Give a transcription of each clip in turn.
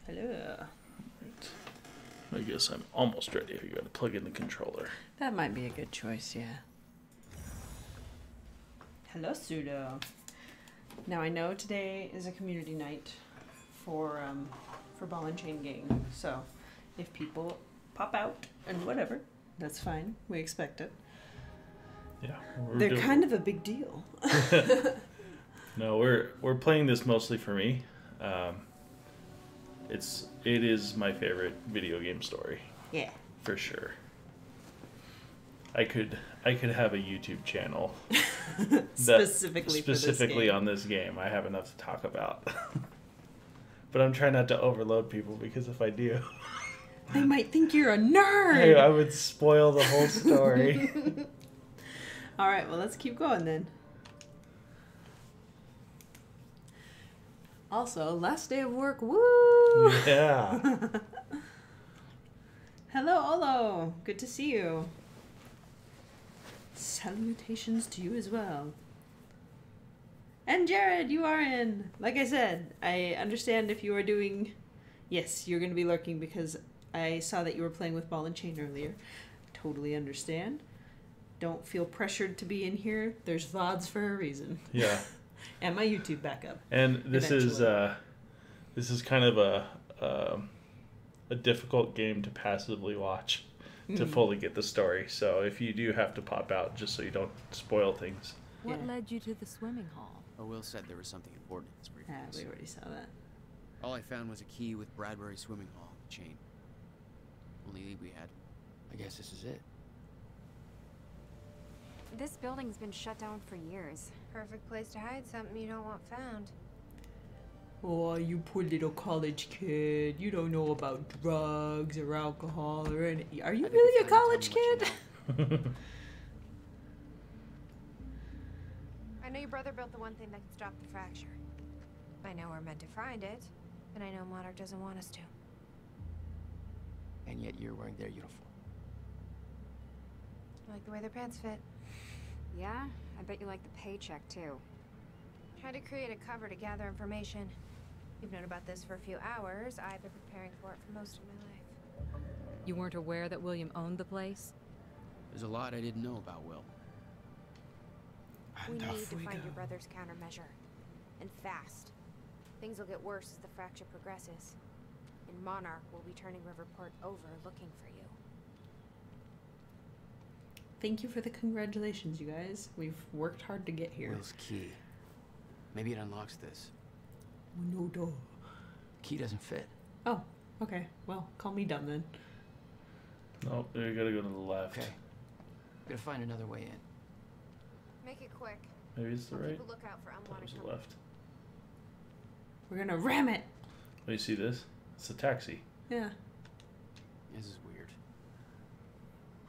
Hello. Right. I guess I'm almost ready. I gotta plug in the controller. That might be a good choice, yeah. Hello, Pseudo. Now I know today is a community night for ball and chain gang. So if people pop out and whatever, that's fine. We expect it. Yeah, They're kind of a big deal. No, we're playing this mostly for me. It is my favorite video game story. Yeah. For sure. I could have a YouTube channel specifically on this game. I have enough to talk about. But I'm trying not to overload people because if I do, they might think you're a nerd. I would spoil the whole story. All right, well, let's keep going then. Also, last day of work, woo! Yeah. Hello, Olo. Good to see you. Salutations to you as well. And Jared, you are in. Like I said, I understand if you are doing... Yes, you're going to be lurking because I saw that you were playing with Ball and Chain earlier. Totally understand. Don't feel pressured to be in here. There's VODs for a reason. Yeah. And my YouTube backup. And this is kind of a difficult game to passively watch to fully get the story. So if you do have to pop out, just so you don't spoil things. What led you to the swimming hall? Oh, Will said there was something important in his briefcase. We already saw that. All I found was a key with Bradbury Swimming Hall chain. Only lead we had. I guess this is it. This building's been shut down for years. Perfect place to hide something you don't want found. Oh, you poor little college kid. You don't know about drugs or alcohol or anything. Are you really a college kid? I know your brother built the one thing that can stop the fracture. I know we're meant to find it, and I know Monarch doesn't want us to. And yet you're wearing their uniform. I like the way their pants fit. Yeah? I bet you like the paycheck, too. Tried to create a cover to gather information. You've known about this for a few hours. I've been preparing for it for most of my life. You weren't aware that William owned the place? There's a lot I didn't know about Will. We need to find your brother's countermeasure. And fast. Things will get worse as the fracture progresses. And Monarch will be turning Riverport over looking for you. Thank you for the congratulations, you guys. We've worked hard to get here. Will's key. Maybe it unlocks this. No door. Key doesn't fit. Oh, okay. Well, call me dumb then. No, you gotta go to the left. Okay. Gotta find another way in. Make it quick. Maybe it's the I'll right. keep a lookout for That unwanted was the company. left. We're gonna ram it. Oh, you see this? It's a taxi. Yeah. This is weird.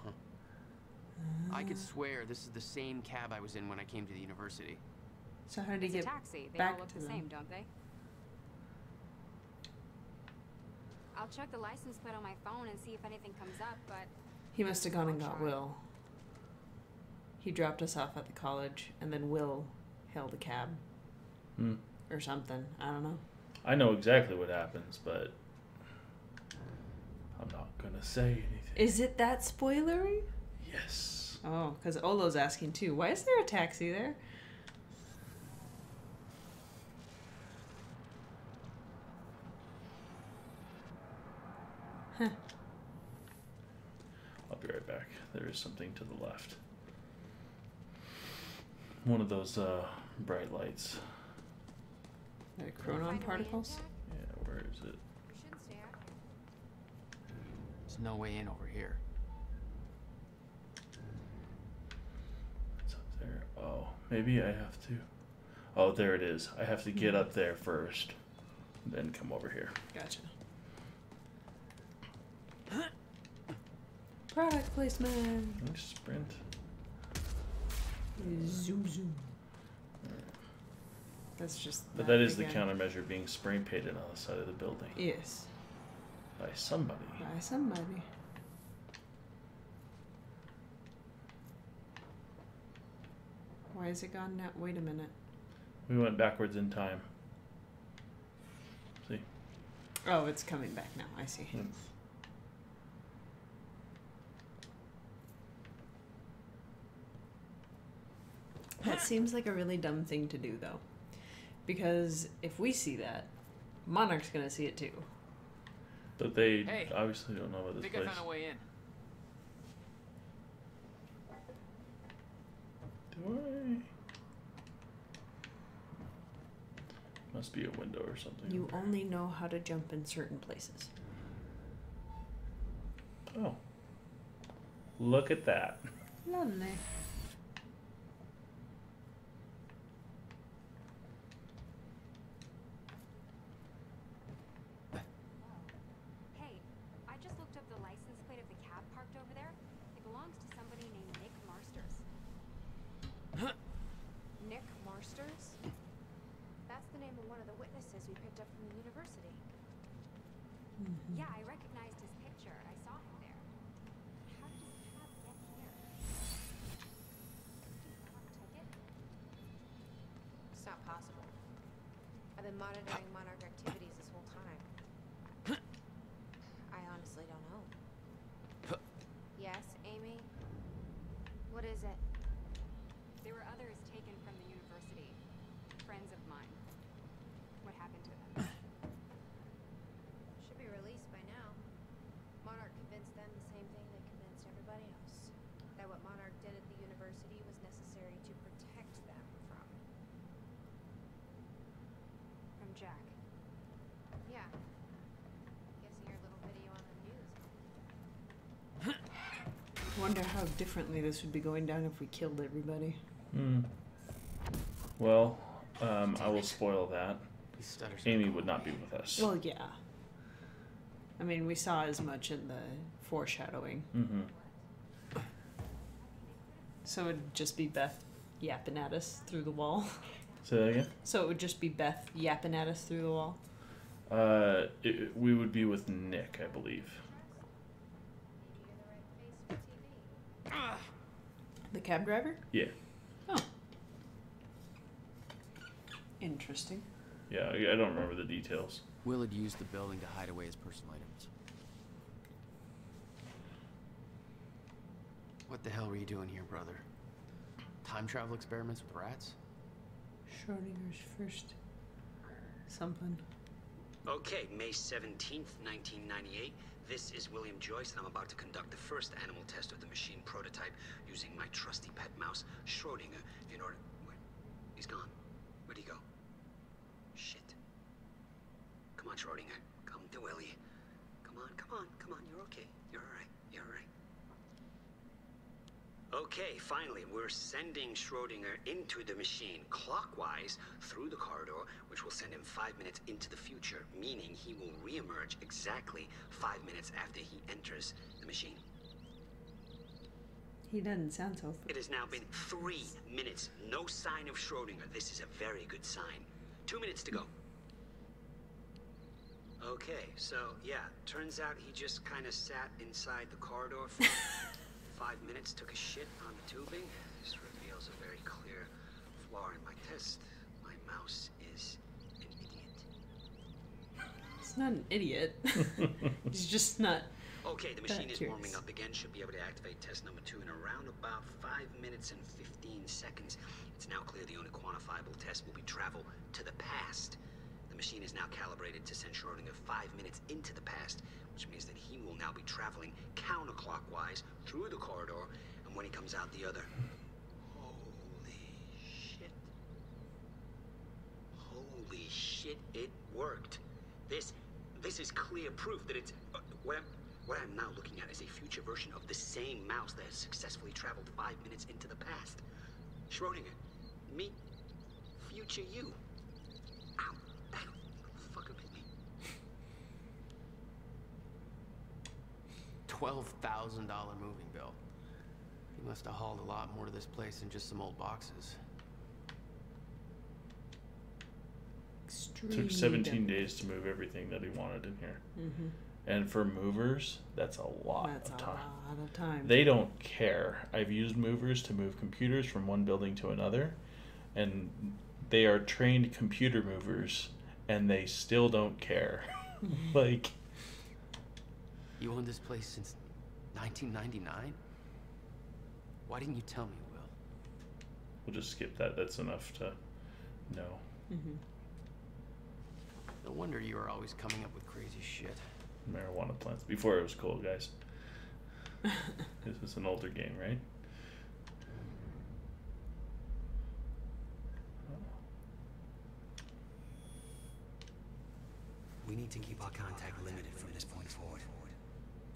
Huh. I could swear this is the same cab I was in when I came to the university. So how did he It's get a taxi. They back all look to the them? same, don't they? I'll check the license plate on my phone and see if anything comes up, but... He must have gone and I'll got try. Will. He dropped us off at the college, and then Will hailed a cab. Or something. I don't know. I know exactly what happens, but I'm not gonna say anything. Is it that spoilery? Yes. Oh, because Olo's asking too. Why is there a taxi there? Huh. I'll be right back. There is something to the left. One of those bright lights. Like Find a way chronon in, particles? Jack? Yeah, where is it? We should stay out here. There's no way in over here. It's up there. Oh, maybe I have to. Oh, there it is. I have to get up there first, then come over here. Gotcha. Product placement. Nice sprint. Zoom zoom. That's just. But that is the countermeasure being spray painted on the side of the building Yes. by somebody. By somebody. Why is it gone now? Wait a minute. We went backwards in time. See? Oh, it's coming back now. I see. Hmm. That seems like a really dumb thing to do, though. Because if we see that, Monarch's gonna see it too. But they Hey, obviously don't know about I this think I place. found a way in. Do I? Must be a window or something. You only know how to jump in certain places. Oh. Look at that. Lovely. Hey, I just looked up the license plate of the cab parked over there. It belongs to somebody named Nick Marsters. Nick Marsters? That's the name of one of the witnesses we picked up from the university. Yeah, I recognized his picture. I saw him there. How did his cab get here? Ticket? It's not possible. I've been monitoring Monarch activities this whole time. I honestly don't know. Yes, Amy? What is it? There were others taken from the university. Friends of mine. What happened to them? Should be released by now. Monarch convinced them the same thing they convinced everybody else. That what Monarch did at the university was necessary to protect them from. From Jack. Yeah. Guessing your little video on the news. Wonder how differently this would be going down if we killed everybody. Hmm. Well, I will spoil that. These stutters. Amy would not be with us. Well, yeah. I mean, we saw as much in the foreshadowing. Mm-hmm. So it would just be Beth yapping at us through the wall. Say that again? So it would just be Beth yapping at us through the wall. We would be with Nick, I believe. Maybe you're the right face for TV. The cab driver? Yeah. Oh. Interesting. Yeah, I don't remember the details. Will had used the building to hide away his personal items. What the hell were you doing here, brother? Time travel experiments with rats? Schrodinger's first something. Okay, May 17th, 1998. This is William Joyce, and I'm about to conduct the first animal test of the machine prototype using my trusty pet mouse, Schrodinger. In order... Wait, he's gone. Where'd he go? Shit. Come on, Schrodinger. Come to Willie. Come on, come on, come on. You're okay. You're alright. You're alright. Okay, finally, we're sending Schrodinger into the machine clockwise through the corridor, which will send him 5 minutes into the future, meaning he will reemerge exactly 5 minutes after he enters the machine. He doesn't sound so... It has now been 3 minutes. No sign of Schrodinger. This is a very good sign. 2 minutes to go. Okay, so, yeah, turns out he just kind of sat inside the corridor for 5 minutes, took a shit on the tubing. This reveals a very clear flaw in my test. My mouse is an idiot. He's not an idiot. He's just not... Okay, the machine is curious. warming up again. Should be able to activate test number 2 in around about 5 minutes and 15 seconds. It's now clear the only quantifiable test will be travel to the past. The machine is now calibrated to send Schrodinger 5 minutes into the past, which means that he will now be traveling counterclockwise through the corridor, and when he comes out the other... Holy shit. Holy shit, it worked. This is clear proof that it's... What I'm now looking at is a future version of the same mouse that has successfully traveled 5 minutes into the past. Schrodinger, meet future you. Ow. Ow. Fucker bit me. $12,000 moving bill. He must have hauled a lot more to this place than just some old boxes. Extremely Took 17 dumb. days to move everything that he wanted in here. Mm-hmm. And for movers, that's a lot That's of a time. lot of time. They don't care. I've used movers to move computers from one building to another, and they are trained computer movers, and they still don't care. Like, You owned this place since 1999? Why didn't you tell me, Will? we'll just skip that. That's enough to know. Mm-hmm. No wonder you were always coming up with crazy shit. Marijuana plants. Before it was cool, guys. This is an older game, right? We need to keep our contact limited from this point forward.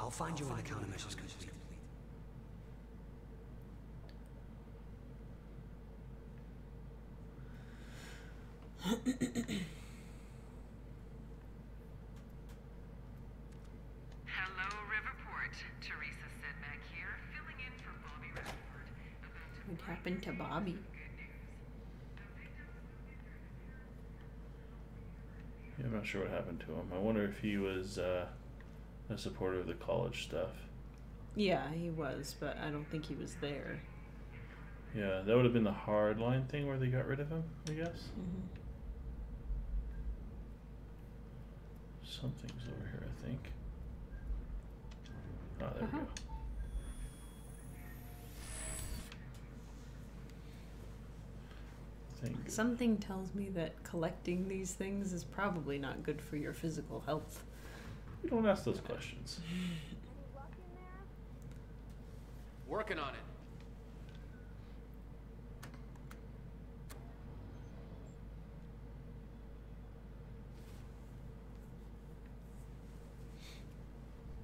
I'll find you when the countermeasure's complete. Hello, Riverport. Teresa Sedmak here, filling in for Bobby Riverport. What happened to Bobby? Yeah, I'm not sure what happened to him. I wonder if he was a supporter of the college stuff. Yeah, he was, but I don't think he was there. Yeah, that would have been the hardline thing where they got rid of him, I guess. Mm-hmm. Something's over here, I think. Oh, there we go. Thank you. Something tells me that collecting these things is probably not good for your physical health. We don't ask those questions. Working on it.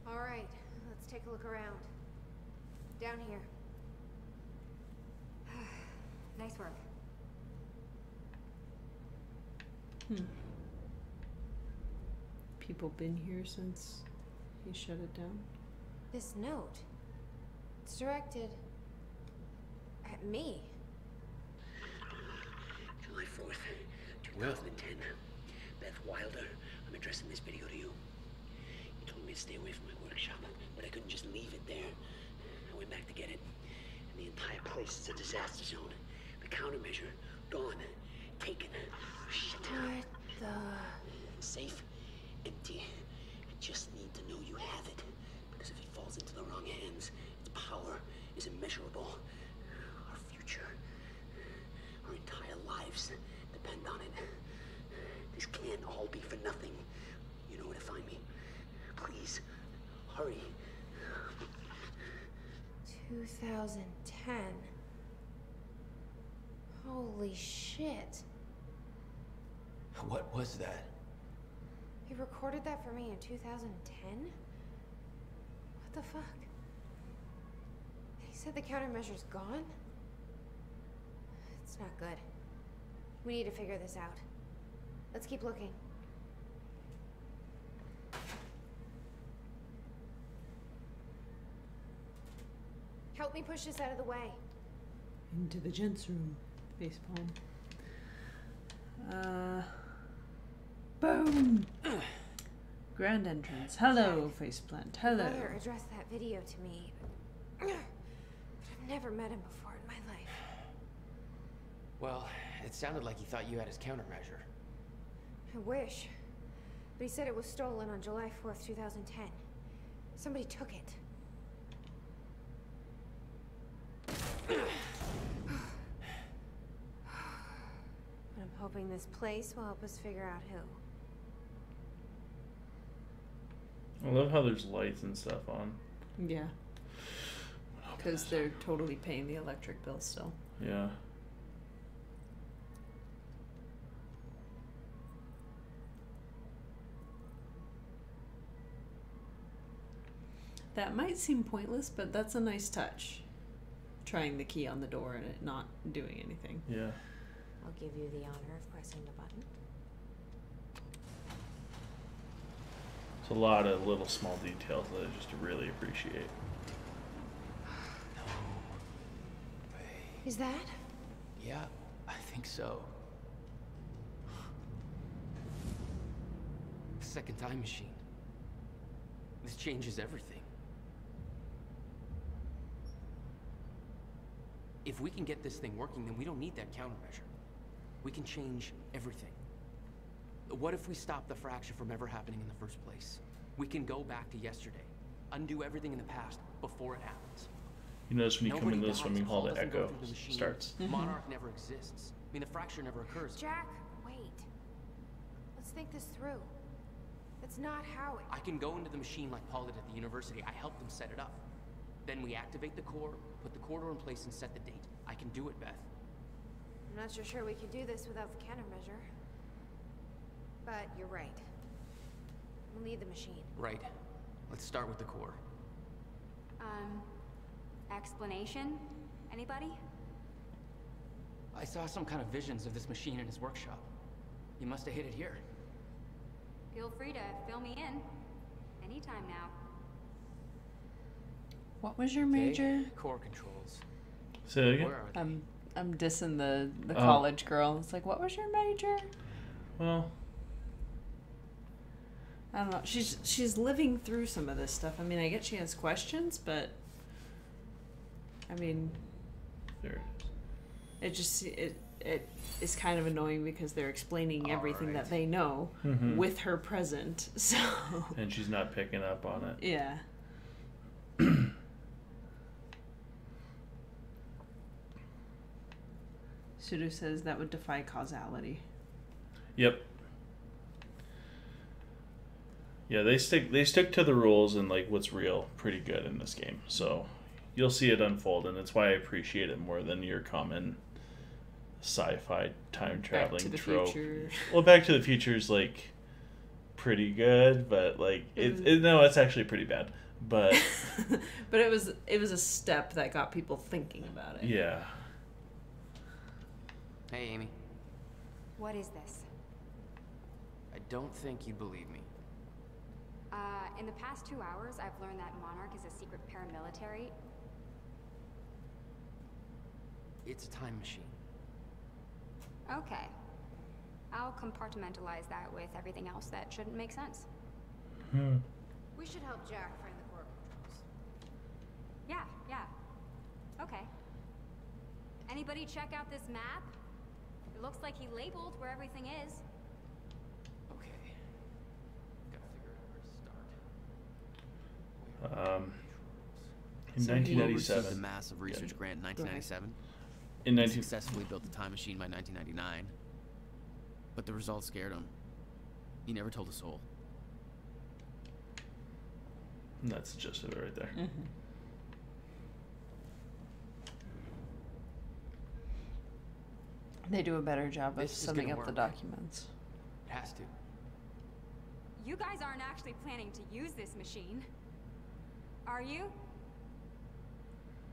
All right, let's take a look around. Down here. Nice work. People been here since he shut it down? This note. It's directed at me. July 4th, 2010. Beth Wilder, I'm addressing this video to you. You told me to stay away from my workshop, but I couldn't just leave it there. I went back to get it, and the entire place is a disaster zone. The countermeasure, gone. Taken. Shit. What the... Safe, empty. I just need to know you have it. Because if it falls into the wrong hands, its power is immeasurable. Our future, our entire lives depend on it. This can't all be for nothing. You know where to find me. Please, hurry. 2010. Holy shit. What was that? He recorded that for me in 2010? What the fuck? He said the countermeasure's gone? It's not good. We need to figure this out. Let's keep looking. Help me push this out of the way. Into the gents' room. Facepalm. Boom! Grand entrance. Hello, faceplant. Hello. Brother addressed that video to me, but I've never met him before in my life. Well, it sounded like he thought you had his countermeasure. I wish. But he said it was stolen on July 4th, 2010. Somebody took it. I'm hoping this place will help us figure out who. I love how there's lights and stuff on. Yeah. Because they're totally paying the electric bill still. Yeah. That might seem pointless, but that's a nice touch. Trying the key on the door and it not doing anything. Yeah. I'll give you the honor of pressing the button. It's a lot of little small details that I just really appreciate. Is that? Yeah, I think so. Second time machine. This changes everything. If we can get this thing working, then we don't need that countermeasure. We can change everything. What if we stop the fracture from ever happening in the first place? We can go back to yesterday, undo everything in the past before it happens. You notice when you come Nobody into the dies, swimming hall, Paul the doesn't go echo through the machine. starts. Monarch never exists. I mean, the fracture never occurs. Jack, wait. Let's think this through. That's not how it... I can go into the machine like Paul did at the university. I helped them set it up. Then we activate the core, put the quarter in place, and set the date. I can do it, Beth. I'm not sure we can do this without the countermeasure. But you're right. We'll need the machine. Right. Let's start with the core. Explanation? Anybody? I saw some kind of visions of this machine in his workshop. You must have hid it here. Feel free to fill me in. Anytime now. What was your major? Core controls. Say that again? Where are they? I'm dissing the college girl. It's like, what was your major? Well, I don't know. She's living through some of this stuff. I mean, I get she has questions, but I mean, there it just it is kind of annoying because they're explaining everything that Alright. they know with her present. So and she's not picking up on it. yeah. Sudo says that would defy causality. Yep. Yeah, they stick to the rules and like what's real pretty good in this game. So you'll see it unfold, and that's why I appreciate it more than your common sci-fi time traveling Back to the trope. Future. Well, Back to the Future is like pretty good, but like it's actually pretty bad. But but it was a step that got people thinking about it. yeah. Hey, Amy. What is this? I don't think you'd believe me. In the past 2 hours, I've learned that Monarch is a secret paramilitary. It's a time machine. Okay. I'll compartmentalize that with everything else that shouldn't make sense. We should help Jack find the core controls. Yeah. Okay. Anybody check out this map? It looks like he labeled where everything is. Okay. Gotta figure out where to start. In So he- Received 1997. a massive research grant in 1997. In He 19 successfully built the time machine by 1999. But the results scared him. He never told a soul. That's just it right there. They do a better job of This is summing gonna up the work. documents. It has to. You guys aren't actually planning to use this machine, are you?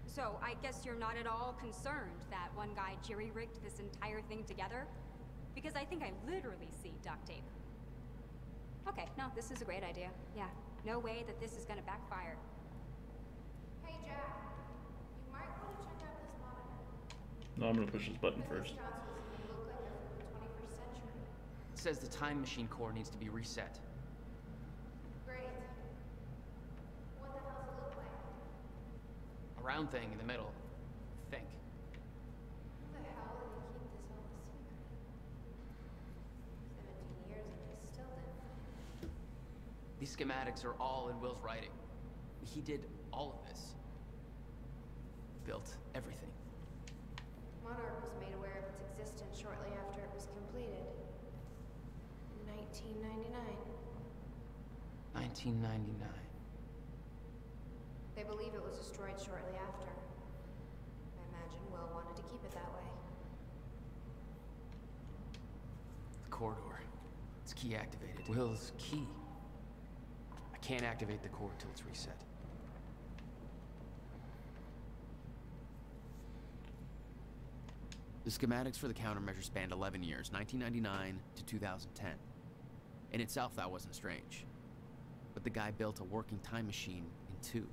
So I guess you're not at all concerned that one guy jerry-rigged this entire thing together? Because I think I literally see duct tape. Okay, no, this is a great idea. Yeah, no way that this is gonna backfire. Hey, Jack. You might want to check out this monitor. No, I'm gonna push this button first. Consoles look like they're from the 21st century. It says the time machine core needs to be reset. Great. What the hell does it look like? A round thing in the middle. Think. Who the hell did they keep this all a secret? 17 years and they still didn't. These schematics are all in Will's writing. He did all of this. Built everything. Monarch was made aware of its existence shortly after it was completed. In 1999. 1999. They believe it was destroyed shortly after. I imagine Will wanted to keep it that way. The corridor. It's key activated. Will's key. I can't activate the core till it's reset. The schematics for the countermeasure spanned 11 years, 1999 to 2010. In itself, that wasn't strange. But the guy built a working time machine in 2.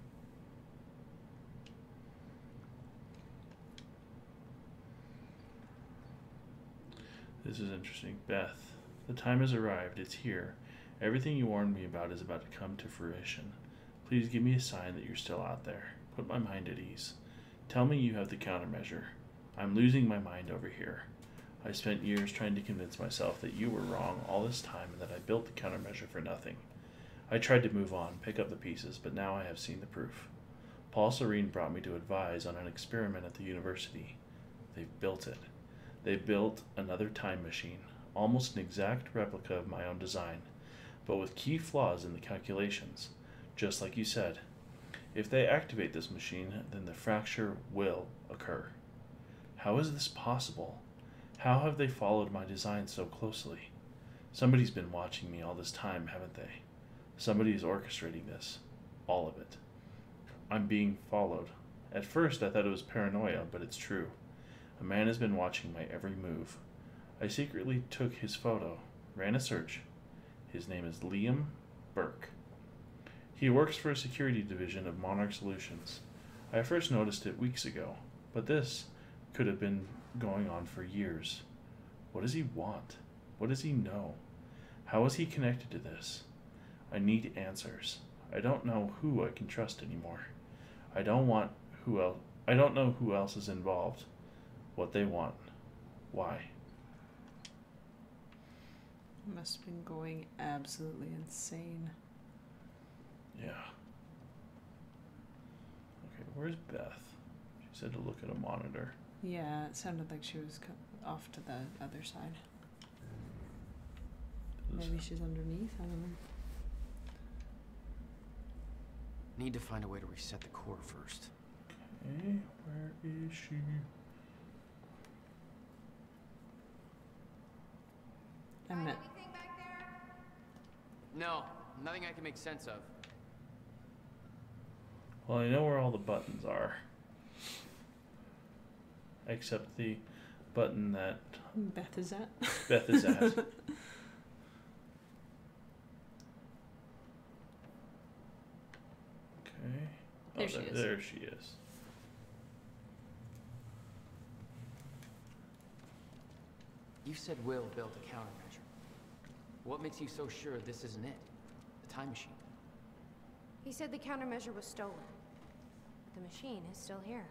This is interesting. Beth, the time has arrived. It's here. Everything you warned me about is about to come to fruition. Please give me a sign that you're still out there. Put my mind at ease. Tell me you have the countermeasure. I'm losing my mind over here. I spent years trying to convince myself that you were wrong all this time and that I built the countermeasure for nothing. I tried to move on, pick up the pieces, but now I have seen the proof. Paul Serene brought me to advise on an experiment at the university. They've built it. They built another time machine, almost an exact replica of my own design, but with key flaws in the calculations, just like you said. If they activate this machine, then the fracture will occur. How is this possible? How have they followed my design so closely? Somebody's been watching me all this time, haven't they? Somebody is orchestrating this. All of it. I'm being followed. At first I thought it was paranoia, but it's true. A man has been watching my every move. I secretly took his photo, ran a search. His name is Liam Burke. He works for a security division of Monarch Solutions. I first noticed it weeks ago, but this could have been going on for years. What does he want? What does he know? How is he connected to this? I need answers. I don't know who I can trust anymore. I don't know who else is involved. What they want. Why? Must have been going absolutely insane. Yeah. Okay, where's Beth? She said to look at a monitor. Yeah, it sounded like she was off to the other side. Maybe she's underneath, I don't know. Need to find a way to reset the core first. Okay, where is she? I meant. Anything back there? No, nothing I can make sense of. Well, I know where all the buttons are. Except the button that Beth is at. Beth is at. Okay. There she is. There she is. You said Will built a countermeasure. What makes you so sure this isn't it? The time machine. He said the countermeasure was stolen. But the machine is still here.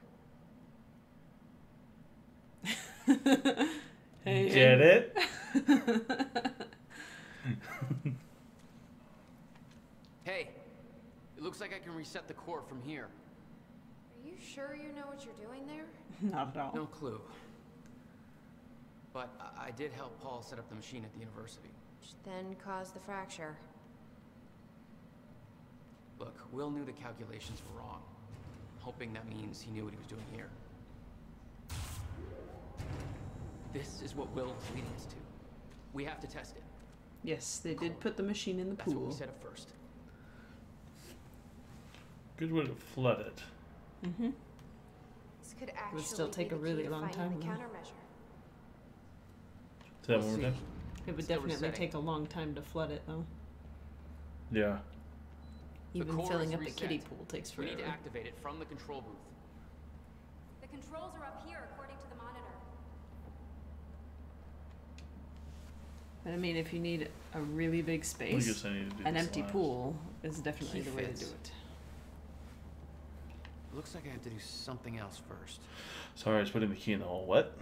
Hey, Get it? Hey, it looks like I can reset the core from here. Are you sure you know what you're doing there? Not at all. No clue. But I did help Paul set up the machine at the university. Which then caused the fracture. Look, Will knew the calculations were wrong. Hoping that means he knew what he was doing here. This is what Will is leading us to. We have to test it. Yes, they did put the machine in the That's what pool. we said at first. Good way to flood it. Mm-hmm. This could actually would still take be a the really key to long finding time, the though. countermeasure. Say that We'll one more see. time? It would Still definitely resetting. take a long time to flood it, though. Yeah. Even core filling is up the reset. kiddie pool takes We forever. need to activate it from the control booth. The controls are up here, according to the monitor. But I mean, if you need a really big I space, guess I need to do an this empty last. pool is definitely Key the way to fits. do it. Looks like I have to do something else first. Sorry, I was putting the key in the hole. What?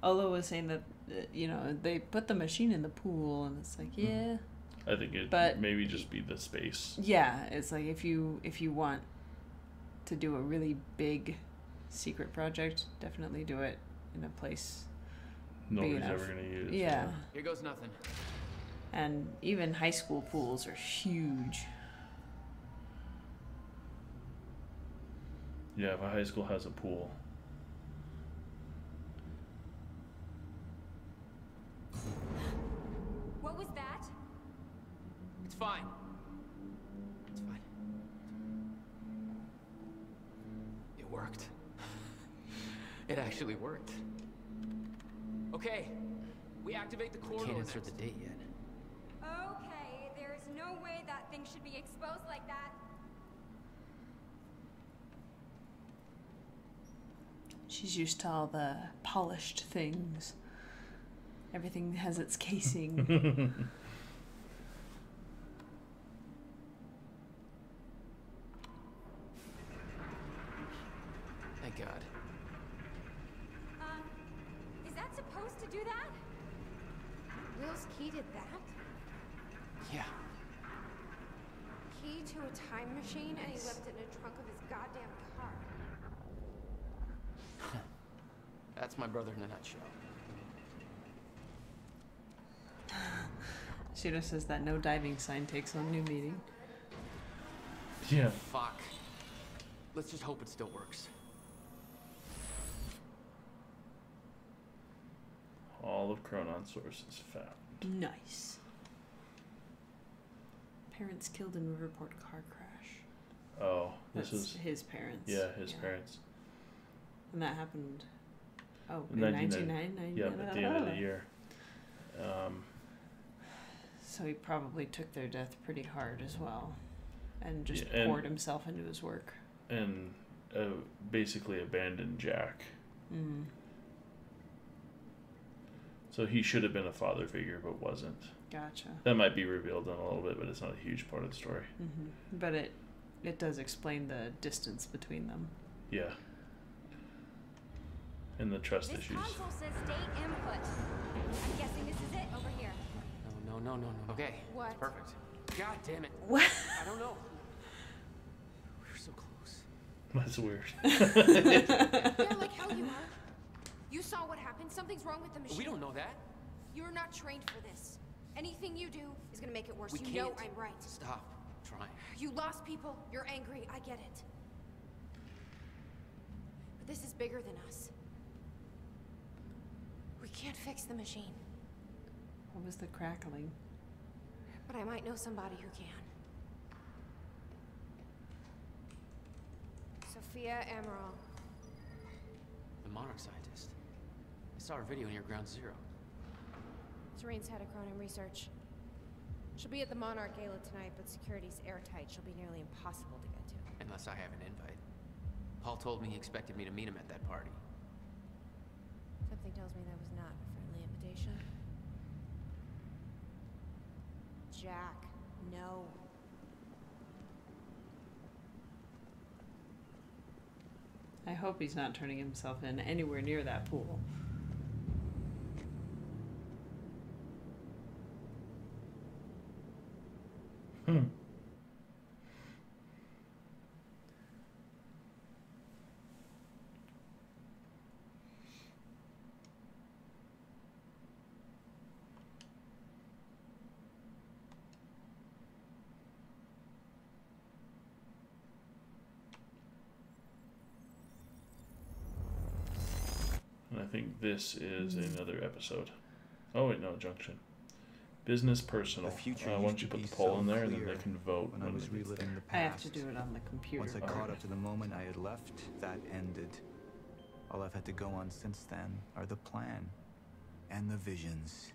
Olo was saying that, you know, they put the machine in the pool, and it's like, yeah. I think it But- maybe just be the space. Yeah, it's like if you want to do a really big secret project, definitely do it in a place. Nobody's enough. ever going to use. Yeah. Here goes nothing. And even high school pools are huge. Yeah, if a high school has a pool. What was that? It's fine. It's fine. It worked. It actually worked. Okay, we activate the core. Can't insert the date yet. Okay, there's no way that thing should be exposed like that. She's used to all the polished things. Everything has its casing. Is Thank God. that to do that? Will's key did that? Yeah. Key to a time machine, and he left it in the trunk of his goddamn car. That's my brother in a nutshell. Shiro says that no diving sign takes on new meaning. Yeah. Fuck. Let's just hope it still works. All of Chronon sources found. Nice. Parents killed in Riverport car crash. Oh, this That's is his parents. yeah, his parents. And that happened. Oh, in 1999. 1999. Yeah, at the end of the year. So he probably took their death pretty hard as well, and just Yeah, and- poured himself into his work. And basically abandoned Jack. Mm. So he should have been a father figure, but wasn't. Gotcha. That might be revealed in a little bit, but it's not a huge part of the story. Mm-hmm. But it does explain the distance between them. Yeah. And the trust This issues. console says date input. I'm guessing this is it over here. No. Okay. What? It's perfect. God damn it. What? I don't know. We're so close. That's weird. Yeah, like hell you are. You saw what happened. Something's wrong with the machine. We don't know that. You're not trained for this. Anything you do is gonna make it worse. We You can't. know I'm right. Stop trying. You lost people. You're angry. I get it. But this is bigger than us. We can't fix the machine. What was the crackling? But I might know somebody who can. Sophia Amaral. The Monarch scientist. I saw her video near Ground Zero. Serene's head of Cronin Research. She'll be at the Monarch Gala tonight, but security's airtight. She'll be nearly impossible to get to. Unless I have an invite. Paul told me he expected me to meet him at that party. Something tells me that was not a friendly invitation. Jack, no. I hope he's not turning himself in anywhere near that pool. And I think this is another episode. Oh wait, no, Junction. Business personal. The future Why used don't you to put be the poll so in there and then clear they can vote when I was it gets reliving there. the I have to past. do it on the computer. Once I caught up to the moment I had left, that ended. All I've had to go on since then are the plan and the visions.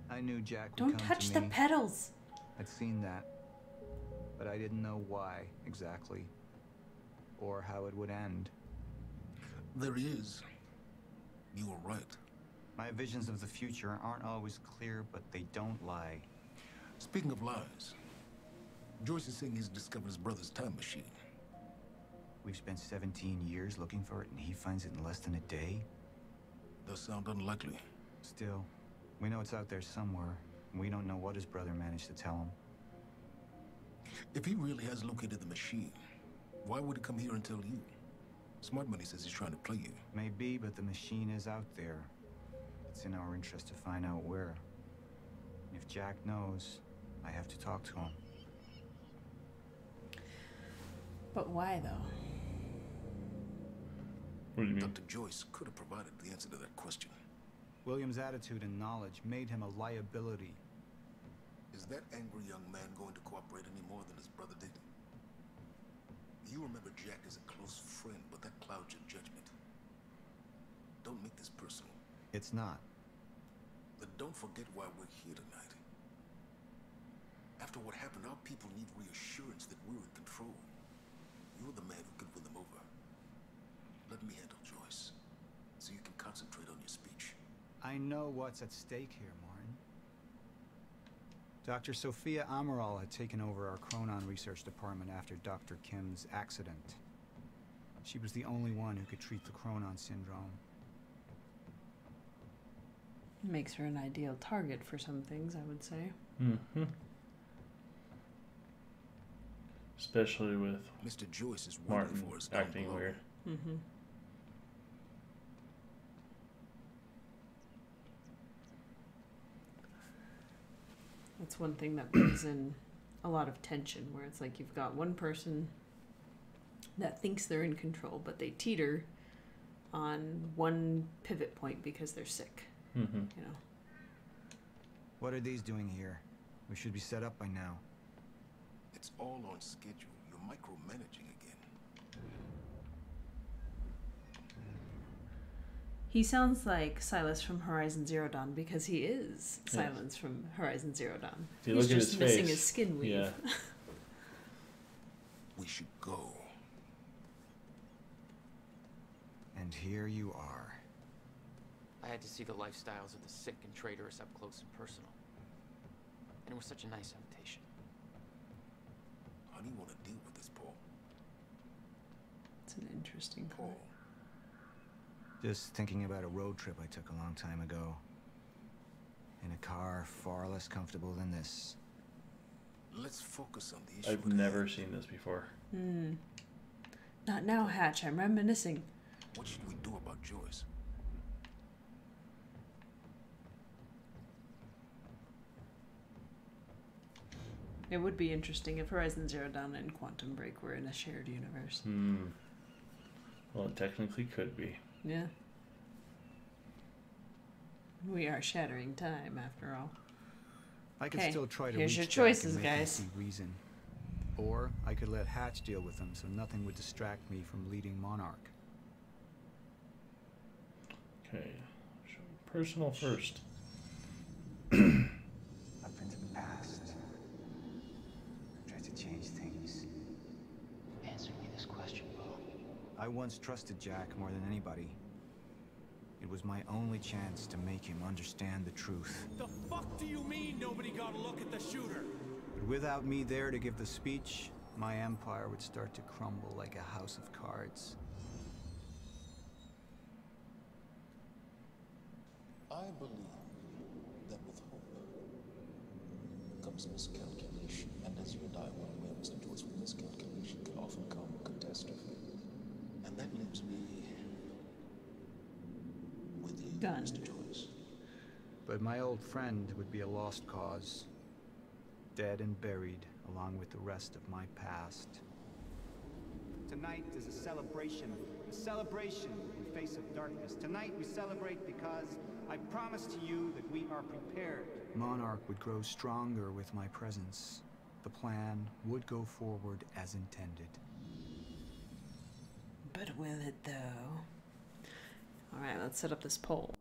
I knew Jack would Don't come touch to the me. pedals. I'd seen that, but I didn't know why exactly, or how it would end. There he is. You were right. My visions of the future aren't always clear, but they don't lie. Speaking of lies, Joyce is saying he's discovered his brother's time machine. We've spent 17 years looking for it, and he finds it in less than a day? Does sound unlikely. Still, we know it's out there somewhere, and we don't know what his brother managed to tell him. If he really has located the machine, why would he come here and tell you? Smart Money says he's trying to play you. Maybe, but the machine is out there. It's in our interest to find out where. If Jack knows, I have to talk to him. But why though? What do you mean? Dr. Joyce could have provided the answer to that question. William's attitude and knowledge made him a liability. Is that angry young man going to cooperate any more than his brother did? You remember Jack as a close friend, but that clouds your judgment. Don't make this personal. It's not. Then don't forget why we're here tonight. After what happened, our people need reassurance that we're in control. You're the man who can win them over. Let me handle Joyce, so you can concentrate on your speech. I know what's at stake here, Martin. Dr. Sophia Amaral had taken over our Chronon research department after Dr. Kim's accident. She was the only one who could treat the Chronon syndrome. Makes her an ideal target for some things, I would say. Mm-hmm. Especially with Mr. Joyce is waiting Martin for us down acting below. weird. Mm-hmm. That's one thing that brings in a lot of tension, where it's like you've got one person that thinks they're in control, but they teeter on one pivot point because they're sick. Mm-hmm. You know. What are these doing here? We should be set up by now. It's all on schedule. You're micromanaging again. He sounds like Silas from Horizon Zero Dawn because he is Silas from Horizon Zero Dawn. If you He's look at just his missing face, his skin weave. yeah. We should go. And here you are. I had to see the lifestyles of the sick and traitorous up close and personal. And it was such a nice invitation. How do you want to deal with this, Paul? It's an interesting call. Paul. Just thinking about a road trip I took a long time ago. In a car far less comfortable than this. Let's focus on the issue. I've never seen this before. Not now, Hatch. I'm reminiscing. What should we do about Joyce? It would be interesting if Horizon Zero Dawn and Quantum Break were in a shared universe. Well, it technically could be. Yeah. We are shattering time, after all. I could Okay, still try to here's reach your Jack choices, and make him guys. see reason. Or I could let Hatch deal with them so nothing would distract me from leading Monarch. Okay. Personal first. I've been to the past. Tried to change things. Answer me this question, Bo. I once trusted Jack more than anybody. It was my only chance to make him understand the truth. The fuck do you mean nobody got a look at the shooter? But without me there to give the speech, my empire would start to crumble like a house of cards. I believe that with hope comes miscalculation, and as you and I well know, Mr. Joyce, with miscalculation can often come catastrophe. And that leaves me with you, Done. Mr. Joyce. But my old friend would be a lost cause. Dead and buried, along with the rest of my past. Tonight is a celebration in face of darkness. Tonight we celebrate because I promise to you that we are prepared. Monarch would grow stronger with my presence. The plan would go forward as intended. But will it, though? Alright, let's set up this poll.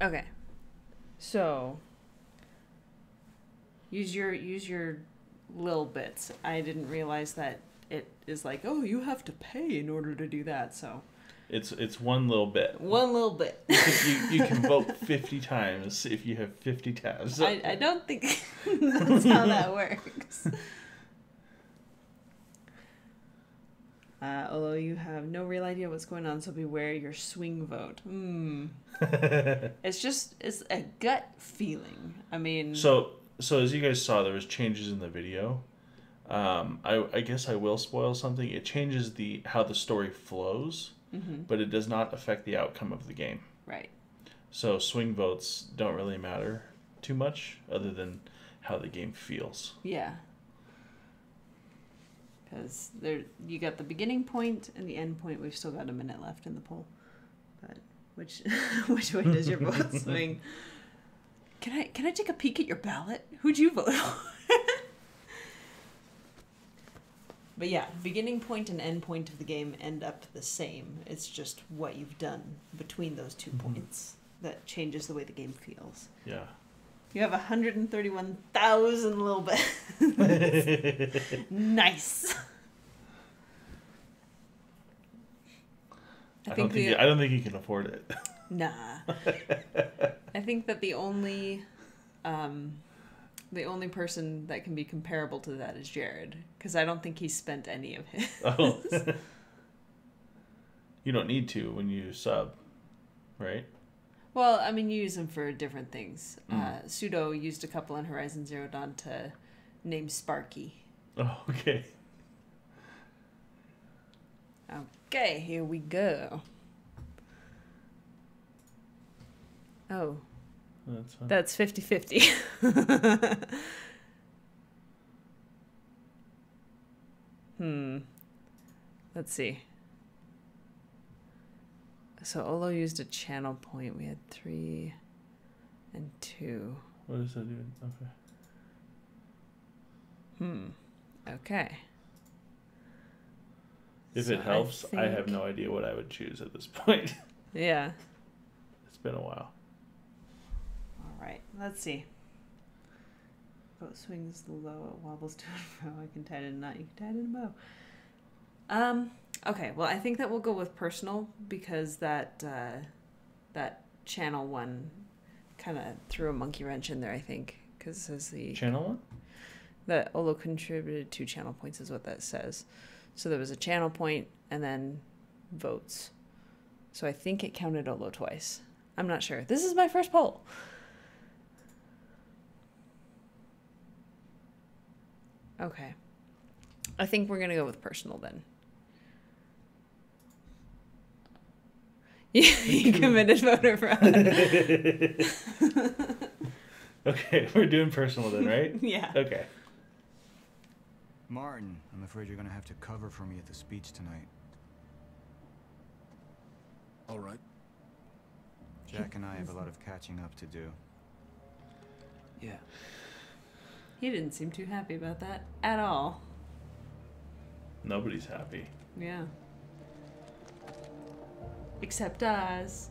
Okay. So use your little bits. I didn't realize that it is like, oh, you have to pay in order to do that. So It's one little bit. one little bit. You can vote 50 times if you have 50 tabs. I don't think that's how that works. Although you have no real idea what's going on, so beware your swing vote. It's a gut feeling. I mean, So as you guys saw, there was changes in the video. I guess I will spoil something. It changes how the story flows, but it does not affect the outcome of the game. right. So swing votes don't really matter too much, other than how the game feels. Yeah. Because there, you got the beginning point and the end point. We've still got a minute left in the poll. But which way does your vote swing? Can I take a peek at your ballot? Who'd you vote on? But yeah, beginning point and end point of the game end up the same. It's just what you've done between those 2 points that changes the way the game feels. Yeah. You have 131,000 little bits. Nice. I don't think you can afford it. Nah. I think that the only person that can be comparable to that is Jared, because I don't think he spent any of his. Oh. You don't need to when you sub, right? Well, I mean, you use them for different things. Pseudo used a couple in Horizon Zero Dawn to name Sparky. Oh, okay. Okay, here we go. Oh. That's fine. That's 50-50. Let's see. So Olo used a channel point. We had 3 and 2. What is that doing? Okay. Okay. If it helps, I have no idea what I would choose at this point. Yeah. It's been a while. All right. Let's see. Boat swings low, it wobbles to and fro. I can tie it in a knot. You can tie it in a bow. Okay. Well, I think that we'll go with personal because that channel one kind of threw a monkey wrench in there. I think because it says the channel one that Olo contributed 2 channel points is what that says. So there was a channel point and then votes. So I think it counted Olo twice. I'm not sure. This is my first poll. Okay. I think we're going to go with personal then. You committed voter fraud. Okay, we're doing personal then, right? Yeah. Okay. Martin, I'm afraid you're gonna have to cover for me at the speech tonight. All right. Jack and I have a lot of catching up to do. Yeah. He didn't seem too happy about that at all. Nobody's happy. Yeah. Except us.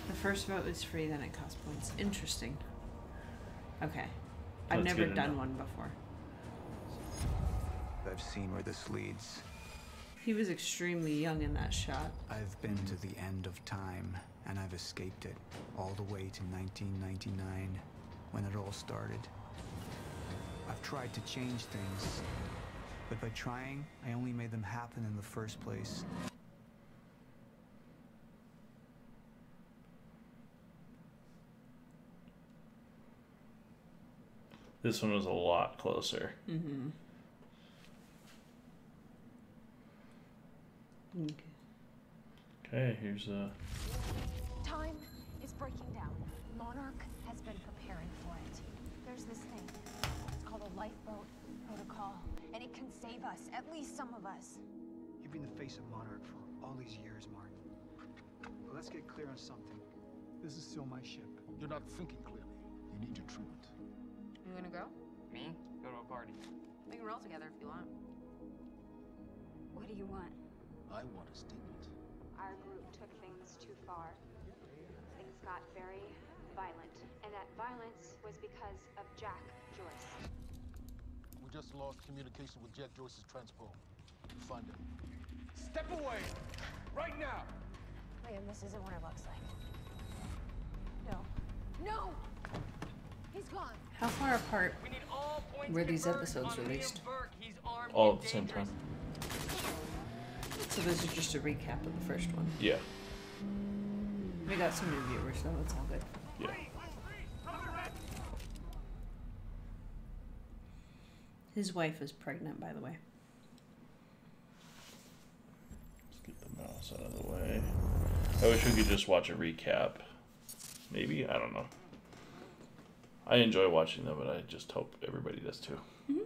The first vote is free, then it costs points. Interesting. Okay. I've That's never good done enough. one before. I've seen where this leads. He was extremely young in that shot. I've been to the end of time, and I've escaped it all the way to 1999, when it all started. I've tried to change things, but by trying, I only made them happen in the first place. This one was a lot closer. Mm-hmm. Okay, here's a... Time is breaking down. Monarch has been preparing for it. There's this thing. It's called a lifeboat protocol, and it can save us, at least some of us. You've been the face of Monarch for all these years, Martin. But let's get clear on something. This is still my ship. You're not thinking clearly. You need your treatment. You gonna go? Me? Go to a party. We can roll together if you want. What do you want? I want a statement. Our group took things too far. Things got very violent. And that violence was because of Jack Joyce. We just lost communication with Jack Joyce's transport. Find him. Step away! Right now! Liam, this isn't what it looks like. No. No! He's gone! How far apart were these episodes released? All at the same time. So this is just a recap of the first one. Yeah. We got some new viewers, so it's all good. Yeah. His wife is pregnant, by the way. Let's get the mouse out of the way. I wish we could just watch a recap. Maybe? I don't know. I enjoy watching them, and I just hope everybody does too. Mm-hmm.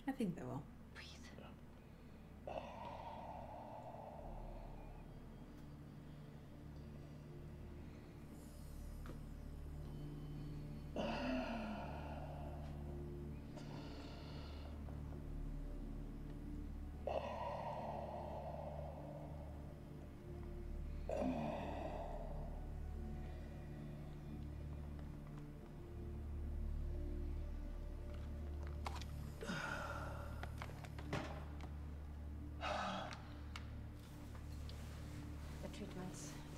I think they will.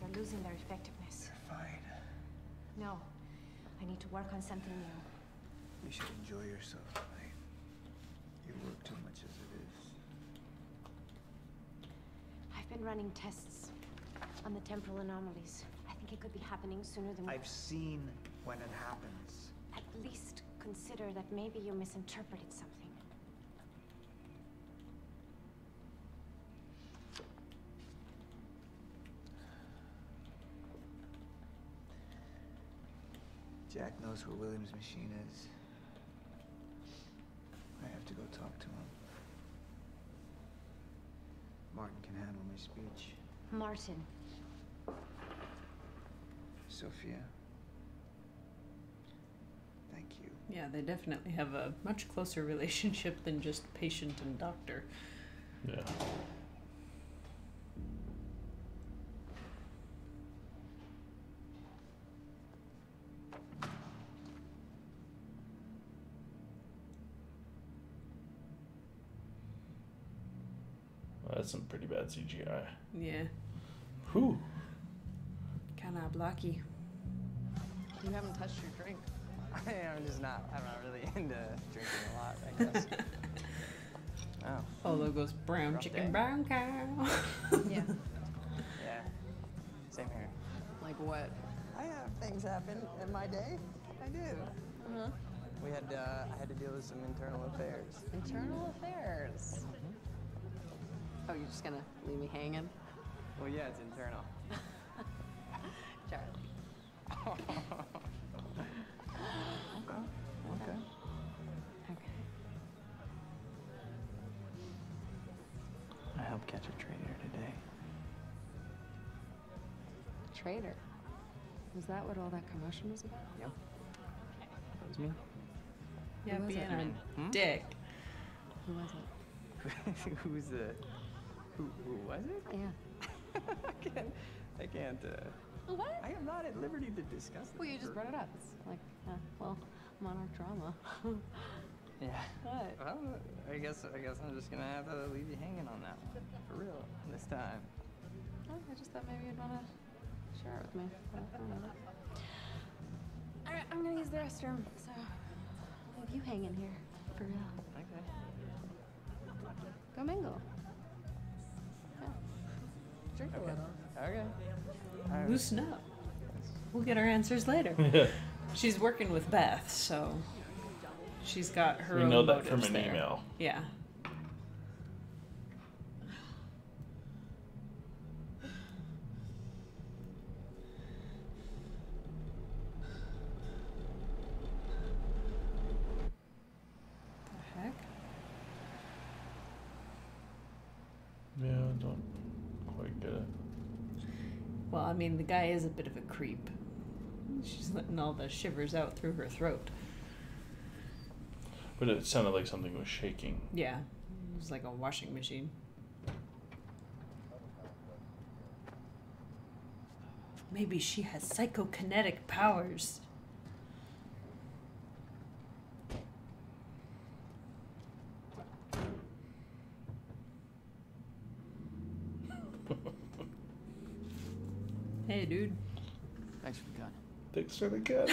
They're losing their effectiveness. You're fine. No. I need to work on something new. You should enjoy yourself tonight. You work too much as it is. I've been running tests on the temporal anomalies. I think it could be happening sooner than... I've seen when it happens. At least consider that maybe you misinterpreted something. Jack knows where William's machine is. I have to go talk to him. Martin can handle my speech. Martin. Sophia. Thank you. Yeah, they definitely have a much closer relationship than just patient and doctor. Yeah. That's some pretty bad CGI. Yeah. Whew. Kinda blocky. You haven't touched your drink. I'm just not. I'm not really into drinking a lot, I guess. Oh. Olo goes brown Rough chicken, day. brown cow. Yeah. Yeah. Same here. Like what? I have things happen in my day. I do. Uh-huh. We had. I had to deal with some internal affairs. Internal affairs. Oh, you're just gonna leave me hanging? Well, yeah, it's internal. Charlie. Okay. Okay. I helped catch a traitor today. Traitor. Was that what all that commotion was about? Yep. That was me. Yeah, Who was being it? a dick. Who was it? Who's the? Who was it? Yeah. I can't. What? I am not at liberty to discuss this. Well, you just brought it up. It's like, well, monarch drama. Yeah. What? Well, I guess I'm just gonna have to leave you hanging on that one for real this time. Oh, I just thought maybe you'd want to share it with me. But I don't know. All right, I'm gonna use the restroom, so I'll leave you hanging here for real. Okay. Go mingle. Yeah. Drink a little. Okay. Loosen up. We'll get our answers later. She's working with Beth, so she's got her We own know that motives from an there. email. Yeah. The heck? Yeah, I don't quite get it. Well, I mean, the guy is a bit of a creep. She's letting all the shivers out through her throat. But it sounded like something was shaking. Yeah, it was like a washing machine. Maybe she has psychokinetic powers. Hey, dude. Thanks for the gun. Thanks for the gun.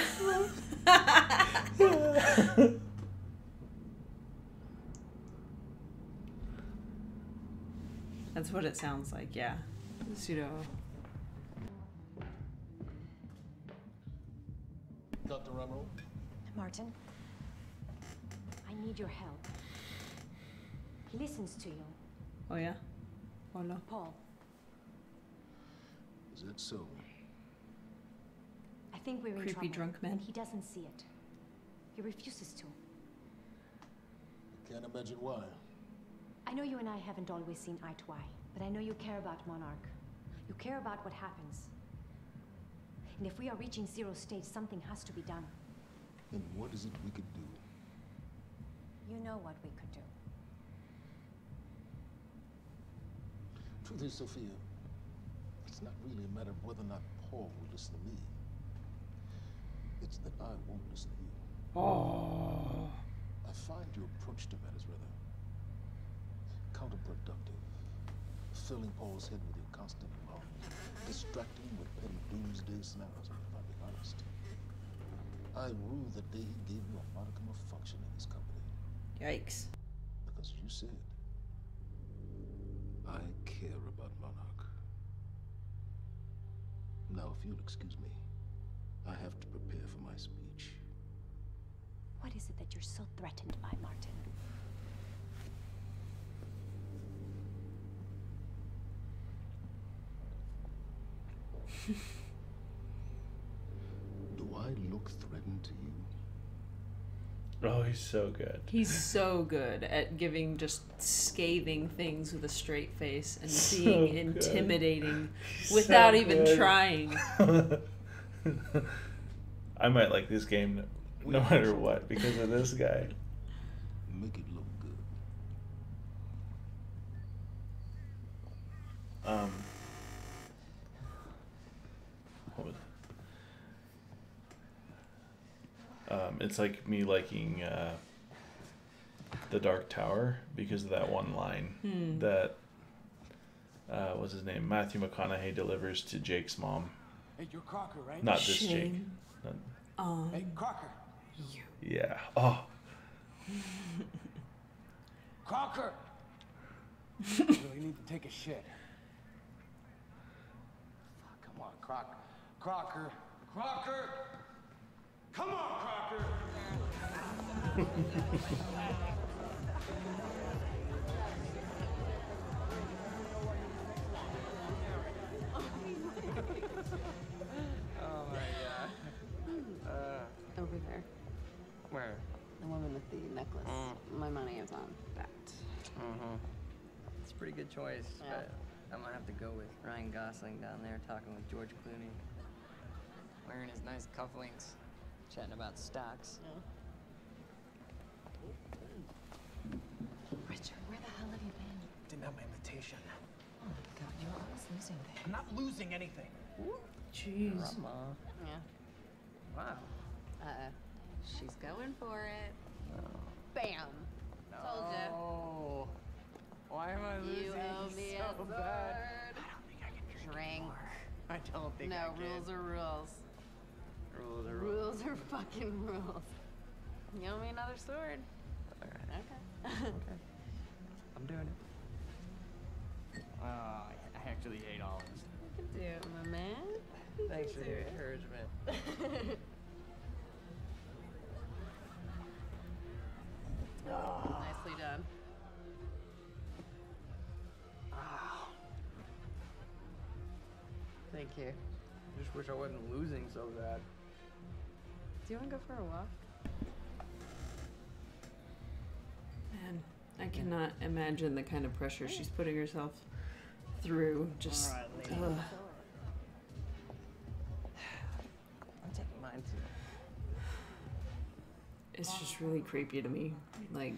That's what it sounds like, yeah. Pseudo. Dr. Ramo? Martin, I need your help. He listens to you. Oh, yeah? Oh, no. Paul. Is that so? think we're in Creepy trouble, drunk men. and he doesn't see it. He refuses to. Can't imagine why. I know you and I haven't always seen eye to eye, but I know you care about Monarch. You care about what happens. And if we are reaching zero stage, something has to be done. And what is it we could do? You know what we could do. Truth is, Sophia, it's not really a matter of whether or not Paul will listen to me. It's that I won't listen to you. Oh. I find your approach to matters rather counterproductive. Filling Paul's head with your constant love, distracting him with petty doomsday scenarios, if I'm being honest. I rue the day he gave you a modicum of function in his company. Yikes. Because you said, I care about Monarch. Now, if you'll excuse me, I have to prepare for my speech. What is it that you're so threatened by, Martin? Do I look threatened to you? Oh, he's so good. He's so good at giving just scathing things with a straight face and So being good. intimidating He's without so even good. trying. I might like this game no matter what because of this guy. Make it look good. What was it's like me liking The Dark Tower because of that one line that what's his name? Matthew McConaughey delivers to Jake's mom. Hey, you're Crocker, right? Not this Jake. Shame. Hey, Crocker. Yeah. Oh. Crocker! You really need to take a shit. Fuck, come on, Crocker. Crocker. Crocker! Come on, Crocker! Oh my god. Over there. Where? The woman with the necklace. My money is on that. It's a pretty good choice, Yeah. but I'm gonna have to go with Ryan Gosling down there talking with George Clooney. Wearing his nice cufflinks, chatting about stocks. Richard, where the hell have you been? Didn't have my invitation. Oh my god, you're always losing things. I'm not losing anything. Jeez. Grandma. Yeah. Wow. She's going for it. Bam. Told ya. Oh. Why am I losing You owe me so a bad? sword. I don't think I can Drink. I don't think I No, can. rules are rules. Rules are rules. Rules are fucking rules. You owe me another sword. Alright. Okay. Okay. I'm doing it. I actually hate all of this. You can do it, my man. You Thanks can for do your it. encouragement. Nicely done. Thank you. I just wish I wasn't losing so bad. Do you want to go for a walk? Man, I cannot imagine the kind of pressure she's putting herself through. Just, All right, lady. ugh. I'm taking mine too. It's just really creepy to me. Like,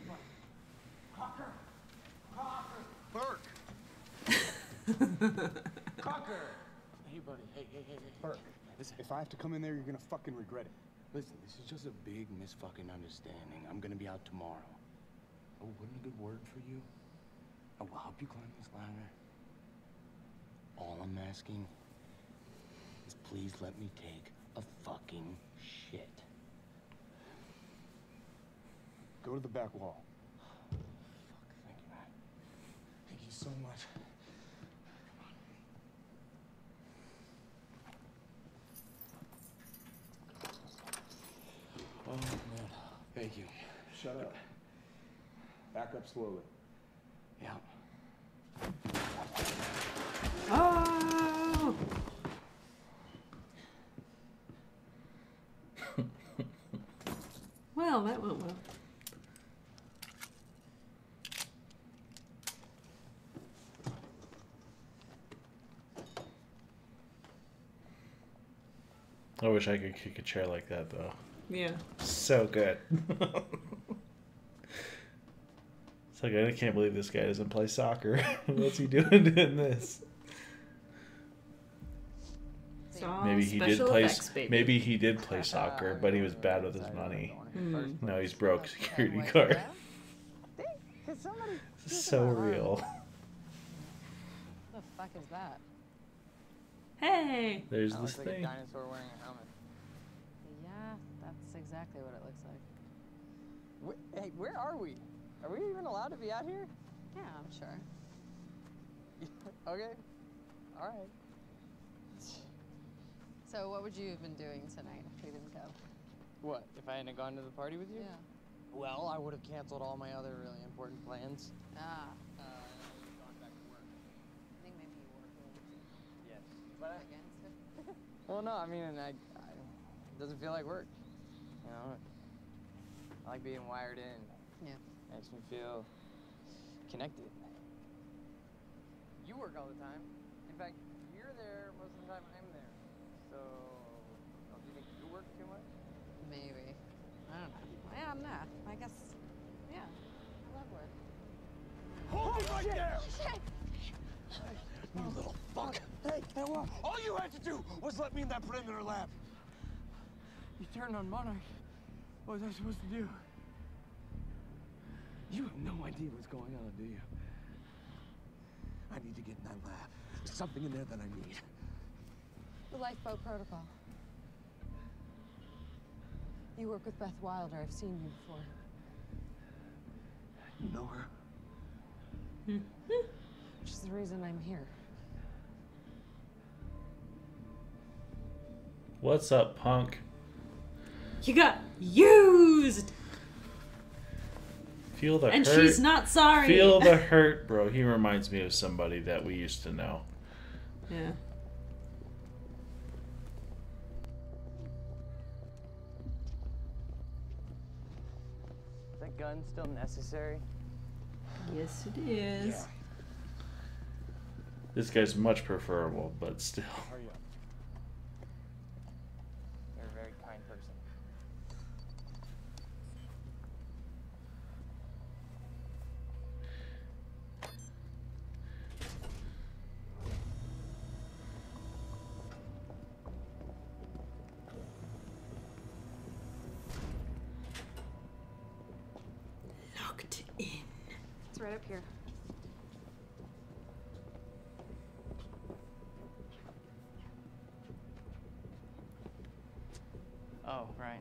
Burke! Crocker! Hey, buddy. Hey. Burke, listen, if I have to come in there, you're gonna fucking regret it. Listen, this is just a big misfucking understanding. I'm gonna be out tomorrow. Oh, wouldn't a good word for you? I will help you climb this ladder. All I'm asking is please let me take a fucking shit. Go to the back wall. Fuck, thank you, man. Thank you so much. Oh, man. Thank you. Shut up. Back up slowly. Yeah. oh! Well, that went well. I wish I could kick a chair like that, though. Yeah. So good. It's like, I can't believe this guy doesn't play soccer. What's he doing this? Maybe he did play. Maybe he did play soccer, but he was bad with his money. Now he's broke security guard. So real. What the fuck is that? Hey! There's That this looks like thing. a dinosaur wearing a helmet. Yeah, that's exactly what it looks like. Hey, where are we? Are we even allowed to be out here? Yeah, I'm sure. Okay. All right. So what would you have been doing tonight if we didn't go? What, if I hadn't gone to the party with you? Yeah. Well, I would have canceled all my other really important plans. Ah. And I would have gone back to work. I think maybe you were going to. Yes. But Against it? well, no, I mean, it doesn't feel like work. You know, I like being wired in. Yeah. Makes me feel connected. You work all the time. In fact, you're there most of the time I'm there. So, don't you think you work too much? Maybe. I don't know. Yeah, nah. I guess, yeah. I love work. Hold it right there! Shit! You little fuck! Hey, well, all you had to do was let me in that perimeter lab. You turned on Monarch. What was I supposed to do? You have no idea what's going on, do you? I need to get in that lab. There's something in there that I need. The lifeboat protocol. You work with Beth Wilder. I've seen you before. You know her? Which is the reason I'm here. What's up, punk? You got used! Feel the and hurt. She's not sorry. Feel the hurt, bro. He reminds me of somebody that we used to know. Yeah. Is that gun still necessary? Yes, it is. Yeah. This guy's much preferable, but still. Hurry up. You're a very kind person. Locked in. It's right up here. Oh, right.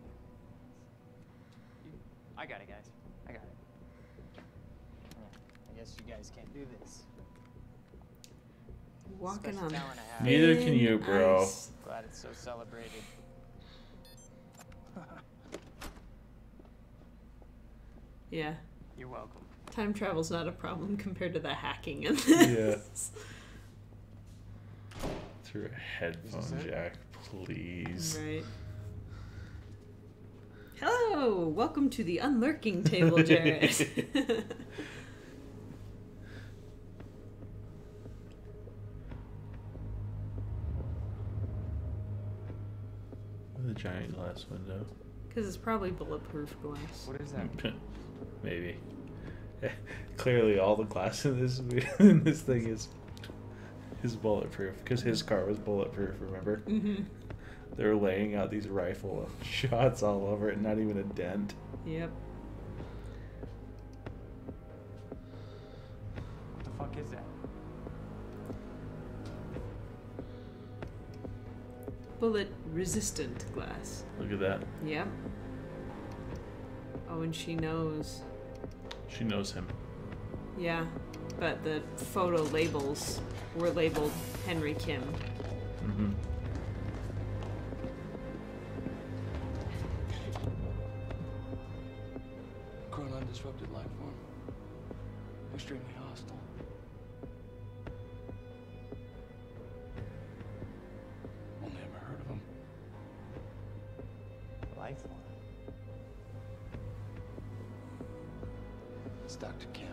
I got it, guys. I got it. Yeah, I guess you guys can't do this. Walking Special on talent I have. Neither can you, bro. Ice. Glad it's so celebrated. Yeah. You're welcome. Time travel's not a problem compared to the hacking in this. Yeah. Through a headphone jack, please. Right. Hello! Welcome to the unlurking table, Jared. The giant glass window. Because it's probably bulletproof glass. What is that? Maybe. Clearly, all the glass in this thing is bulletproof. Because his car was bulletproof. Remember? Mm-hmm. They're laying out these rifle shots all over it, not even a dent. Yep. What the fuck is that? Bullet resistant glass. Look at that. Yep. Oh, and she knows. She knows him. Yeah, but the photo labels were labeled Henry Kim. Mm-hmm. Grown undisrupted life form. Extremely hostile. Only ever heard of him. Life form. It's Dr. Kim.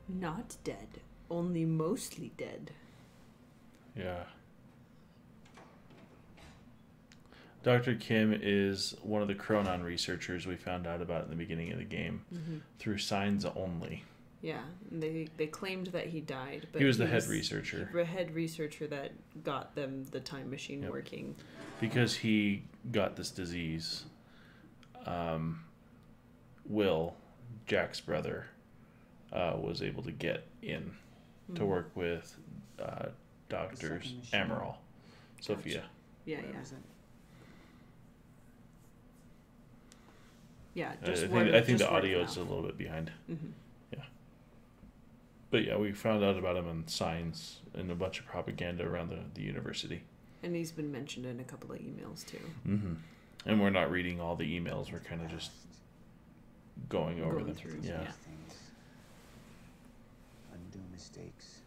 Not dead, only mostly dead. Yeah. Dr. Kim is one of the Chronon researchers we found out about in the beginning of the game through signs only. Yeah, and they claimed that he died, but he was the head researcher. The head researcher that got them the time machine working. Because he got this disease. Will, Jack's brother, was able to get in to work with doctors Amaral, Sophia. Yeah, yeah. Yeah, just I think the audio is a little bit behind. Mm-hmm. Yeah. But yeah, we found out about him on signs and a bunch of propaganda around the university. And he's been mentioned in a couple of emails too. Mm-hmm. And we're not reading all the emails. We're kind of just going over them. Through, yeah. Things. Undo mistakes.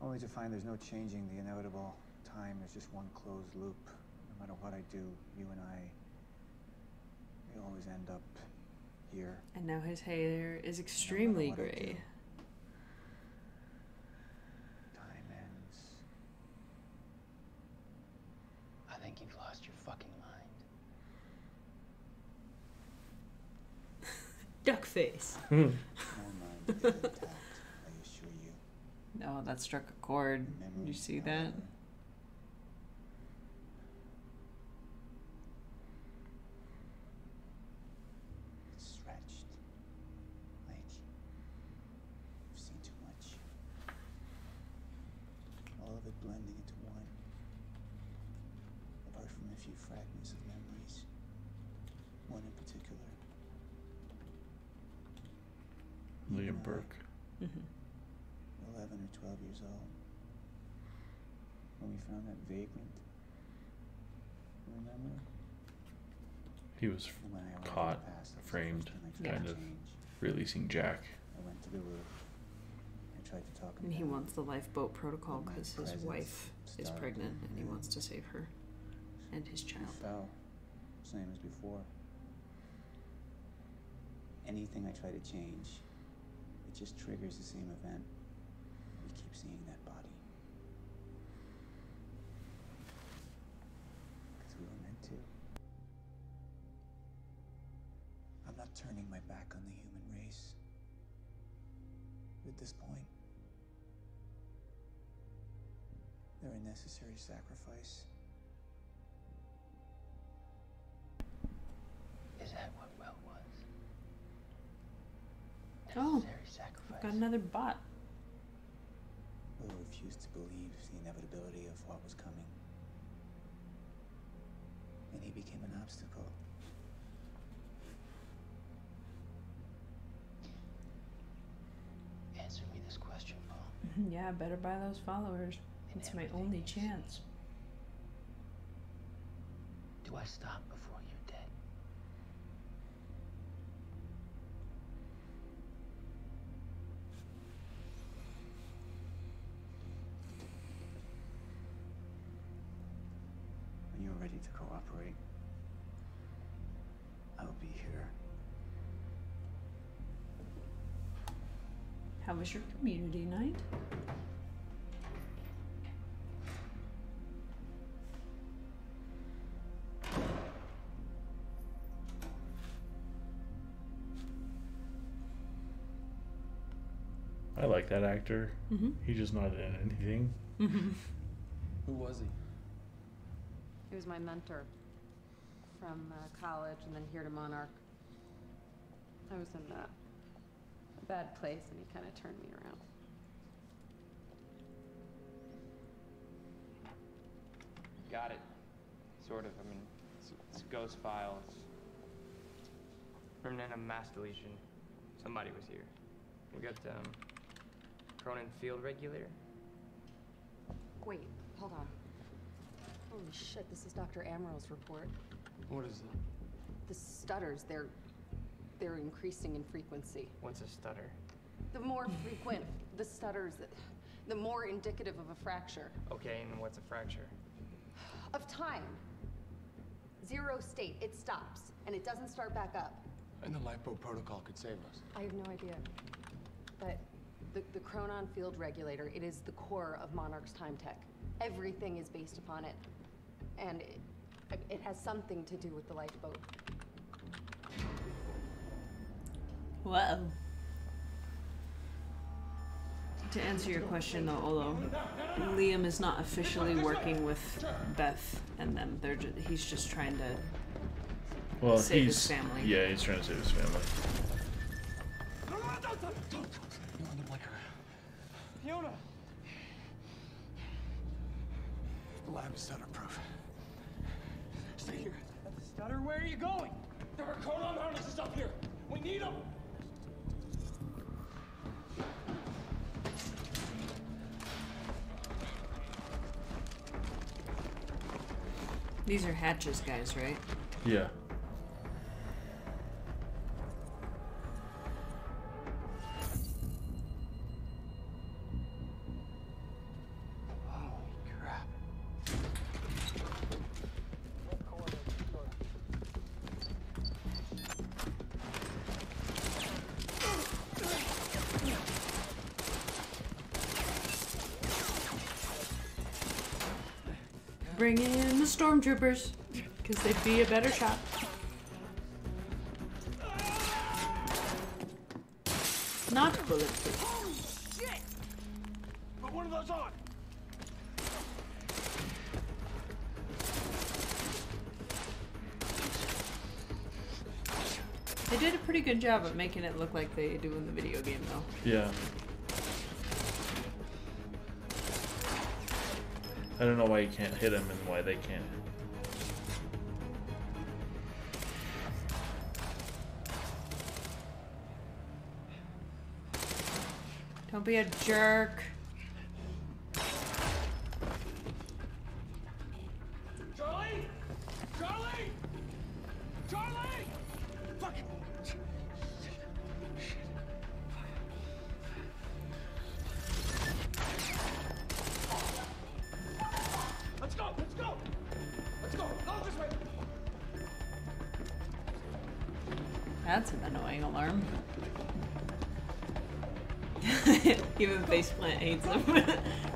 Only to find there's no changing the inevitable. Time is just one closed loop. No matter what I do, you and I, we always end up here. And now his hair is extremely gray. Time ends. I think you've lost your fucking mind. Duck face. My mind is intact, I assure you. No, that struck a chord. Did you see that? It's stretched. Like you've seen too much. All of it blending into one. Apart from a few fragments of memories. One in particular. William Burke. 11 or 12 years old. When we found that vagrant. Remember? He was caught, framed, kind of releasing Jack. I went to the roof. I tried to talk him And he down. wants the lifeboat protocol because his wife is pregnant and he wants to save her and his child. He fell. Same as before. Anything I try to change, it just triggers the same event. We keep seeing that body. Because we were meant to. I'm not turning my back on the human race. At this point, they're a necessary sacrifice. Is that what Will was? Oh, Necessary sacrifice. I've got another bot. Will refused to believe the inevitability of what was coming. And he became an obstacle. Answer me this question, Paul. Yeah, better buy those followers. It's my only chance. Do I stop before you're dead? When you're ready to cooperate, I'll be here. How was your community night? I like that actor. He's just not in anything. Who was he? He was my mentor from college and then here to Monarch. I was in a bad place and he kind of turned me around. Got it. Sort of. I mean, it's a ghost file. It's remnant of mass deletion. Somebody was here. We got Cronin field regulator. Wait, hold on. Holy shit, this is Dr. Amaral's report. What is it? The stutters, they're increasing in frequency. What's a stutter? The more frequent the stutters, the more indicative of a fracture. Okay, and what's a fracture? Of time. Zero state, it stops, and it doesn't start back up. And the lifeboat protocol could save us. I have no idea. But the chronon field regulator, it is the core of Monarch's time tech. Everything is based upon it. And it has something to do with the lifeboat. Whoa. To answer your question though, although Liam is not officially working with Beth and them, he's just trying to save his family. Yeah, he's trying to save his family. Fiona! The lab is stutter-proof. Stay here. Stutter, where are you going? There are chronon harnesses up here. We need them. These are hatches, guys, right? Yeah. Bring in the stormtroopers, because they'd be a better shot. Not bulletproof. Holy shit! Put one of those on! They did a pretty good job of making it look like they do in the video game, though. Yeah. I don't know why you can't hit him and why they can't. Don't be a jerk. Charlie! Charlie! Charlie! Fuck! Let's go! Let's go! Let's go! Go this way! That's an annoying alarm. Even Faceplant hates him.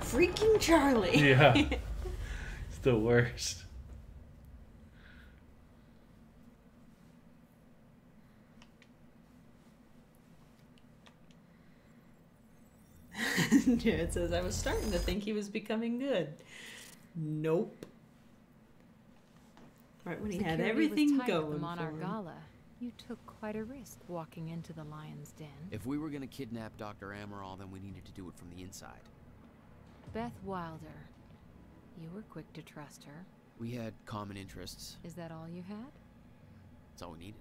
Freaking Charlie! Yeah. It's the worst. Jared says, I was starting to think he was becoming good. Nope. Right when he had Security everything was tight at going the Monarch for him. Gala. You took quite a risk walking into the lion's den. If we were gonna kidnap Dr. Amaral, then we needed to do it from the inside. Beth Wilder. You were quick to trust her. We had common interests. Is that all you had? That's all we needed.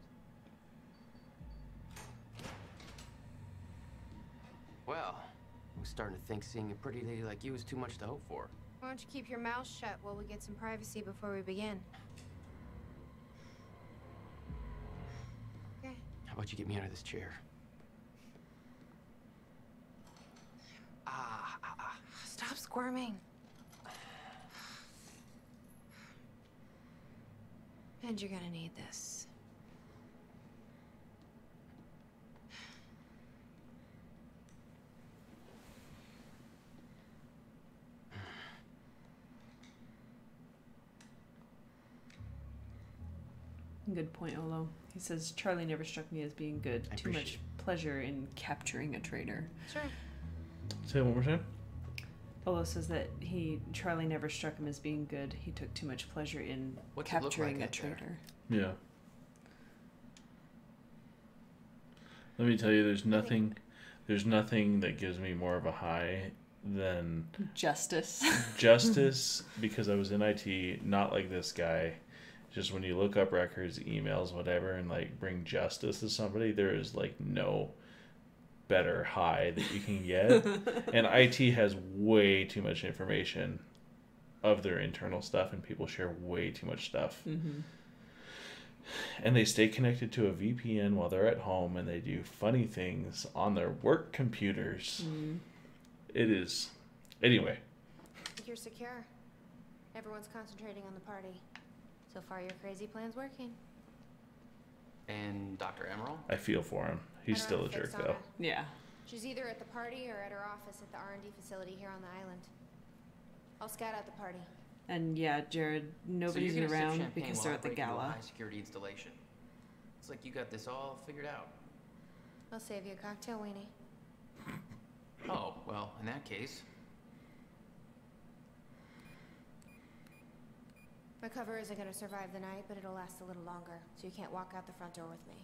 Well, I was starting to think seeing a pretty lady like you was too much to hope for. Why don't you keep your mouth shut while we get some privacy before we begin? Okay. How about you get me out of this chair? Stop squirming. And you're gonna need this. Good point, Olo. He says, Charlie never struck me as being good. Too much pleasure in capturing a traitor. Sure. Say it one more time. Olo says that Charlie never struck him as being good. He took too much pleasure in capturing a traitor. Yeah. Let me tell you, there's nothing that gives me more of a high than justice. Justice, because I was in IT, not like this guy. Just when you look up records, emails, whatever, and like bring justice to somebody, there is like no better high that you can get. And IT has way too much information of their internal stuff, and people share way too much stuff. Mm-hmm. And they stay connected to a VPN while they're at home, and they do funny things on their work computers. Mm. It is Anyway. You're secure. Everyone's concentrating on the party. So far, your crazy plan's working. And Dr. Emerald? I feel for him. He's still a jerk, though. Yeah. She's either at the party or at her office at the R&D facility here on the island. I'll scout out the party. And yeah, Jared, nobody's so you're gonna sip around champagne because while they're I at the break into a gala. high-security installation. It's like you got this all figured out. I'll save you a cocktail, Weenie. Oh, well, in that case... My cover isn't going to survive the night, but it'll last a little longer, so you can't walk out the front door with me.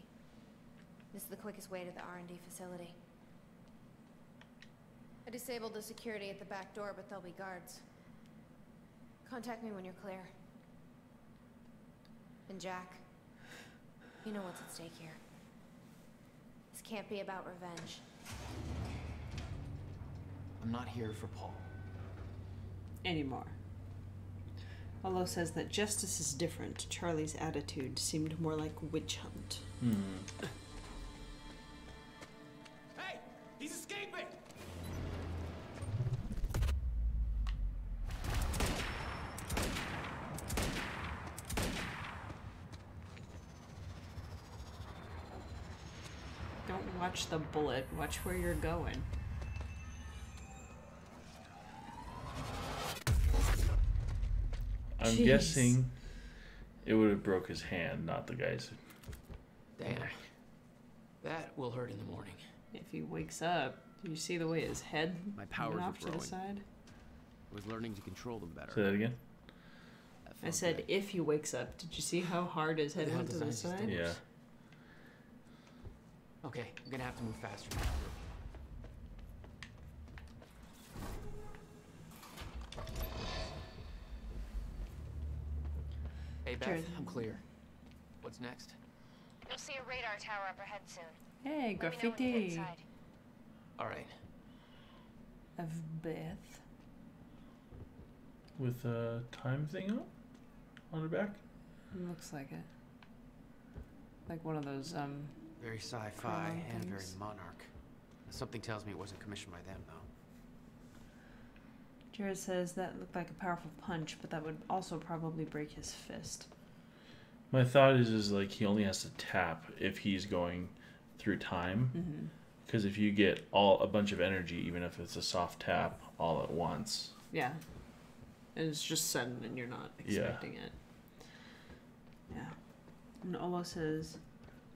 This is the quickest way to the R&D facility. I disabled the security at the back door, but there'll be guards. Contact me when you're clear. And Jack, you know what's at stake here. This can't be about revenge. I'm not here for Paul. Anymore. Olo says that justice is different. Charlie's attitude seemed more like witch hunt. Hey! He's escaping! Don't watch the bullet. Watch where you're going. I'm guessing it would have broke his hand, not the guy's. Damn. That will hurt in the morning. If he wakes up, do you see the way his head My powers went are off to growing. the side? I was learning to control them better. Say that again? I said if he wakes up. Did you see how hard his head went to the side? Yeah. Okay, I'm gonna have to move faster. Hey Beth, Jared. I'm clear. What's next? You'll see a radar tower up ahead soon. Hey, Let me know when you get graffiti inside. All right. of Beth. With a time thing on her back? Looks like it. Like one of those, Very sci-fi Crown and very things. monarch. Something tells me it wasn't commissioned by them, though. Jared says that looked like a powerful punch, but that would also probably break his fist. My thought is like he only has to tap if he's going through time. Because if you get a bunch of energy, even if it's a soft tap, all at once. Yeah. And it's just sudden and you're not expecting it. Yeah. And Olo says,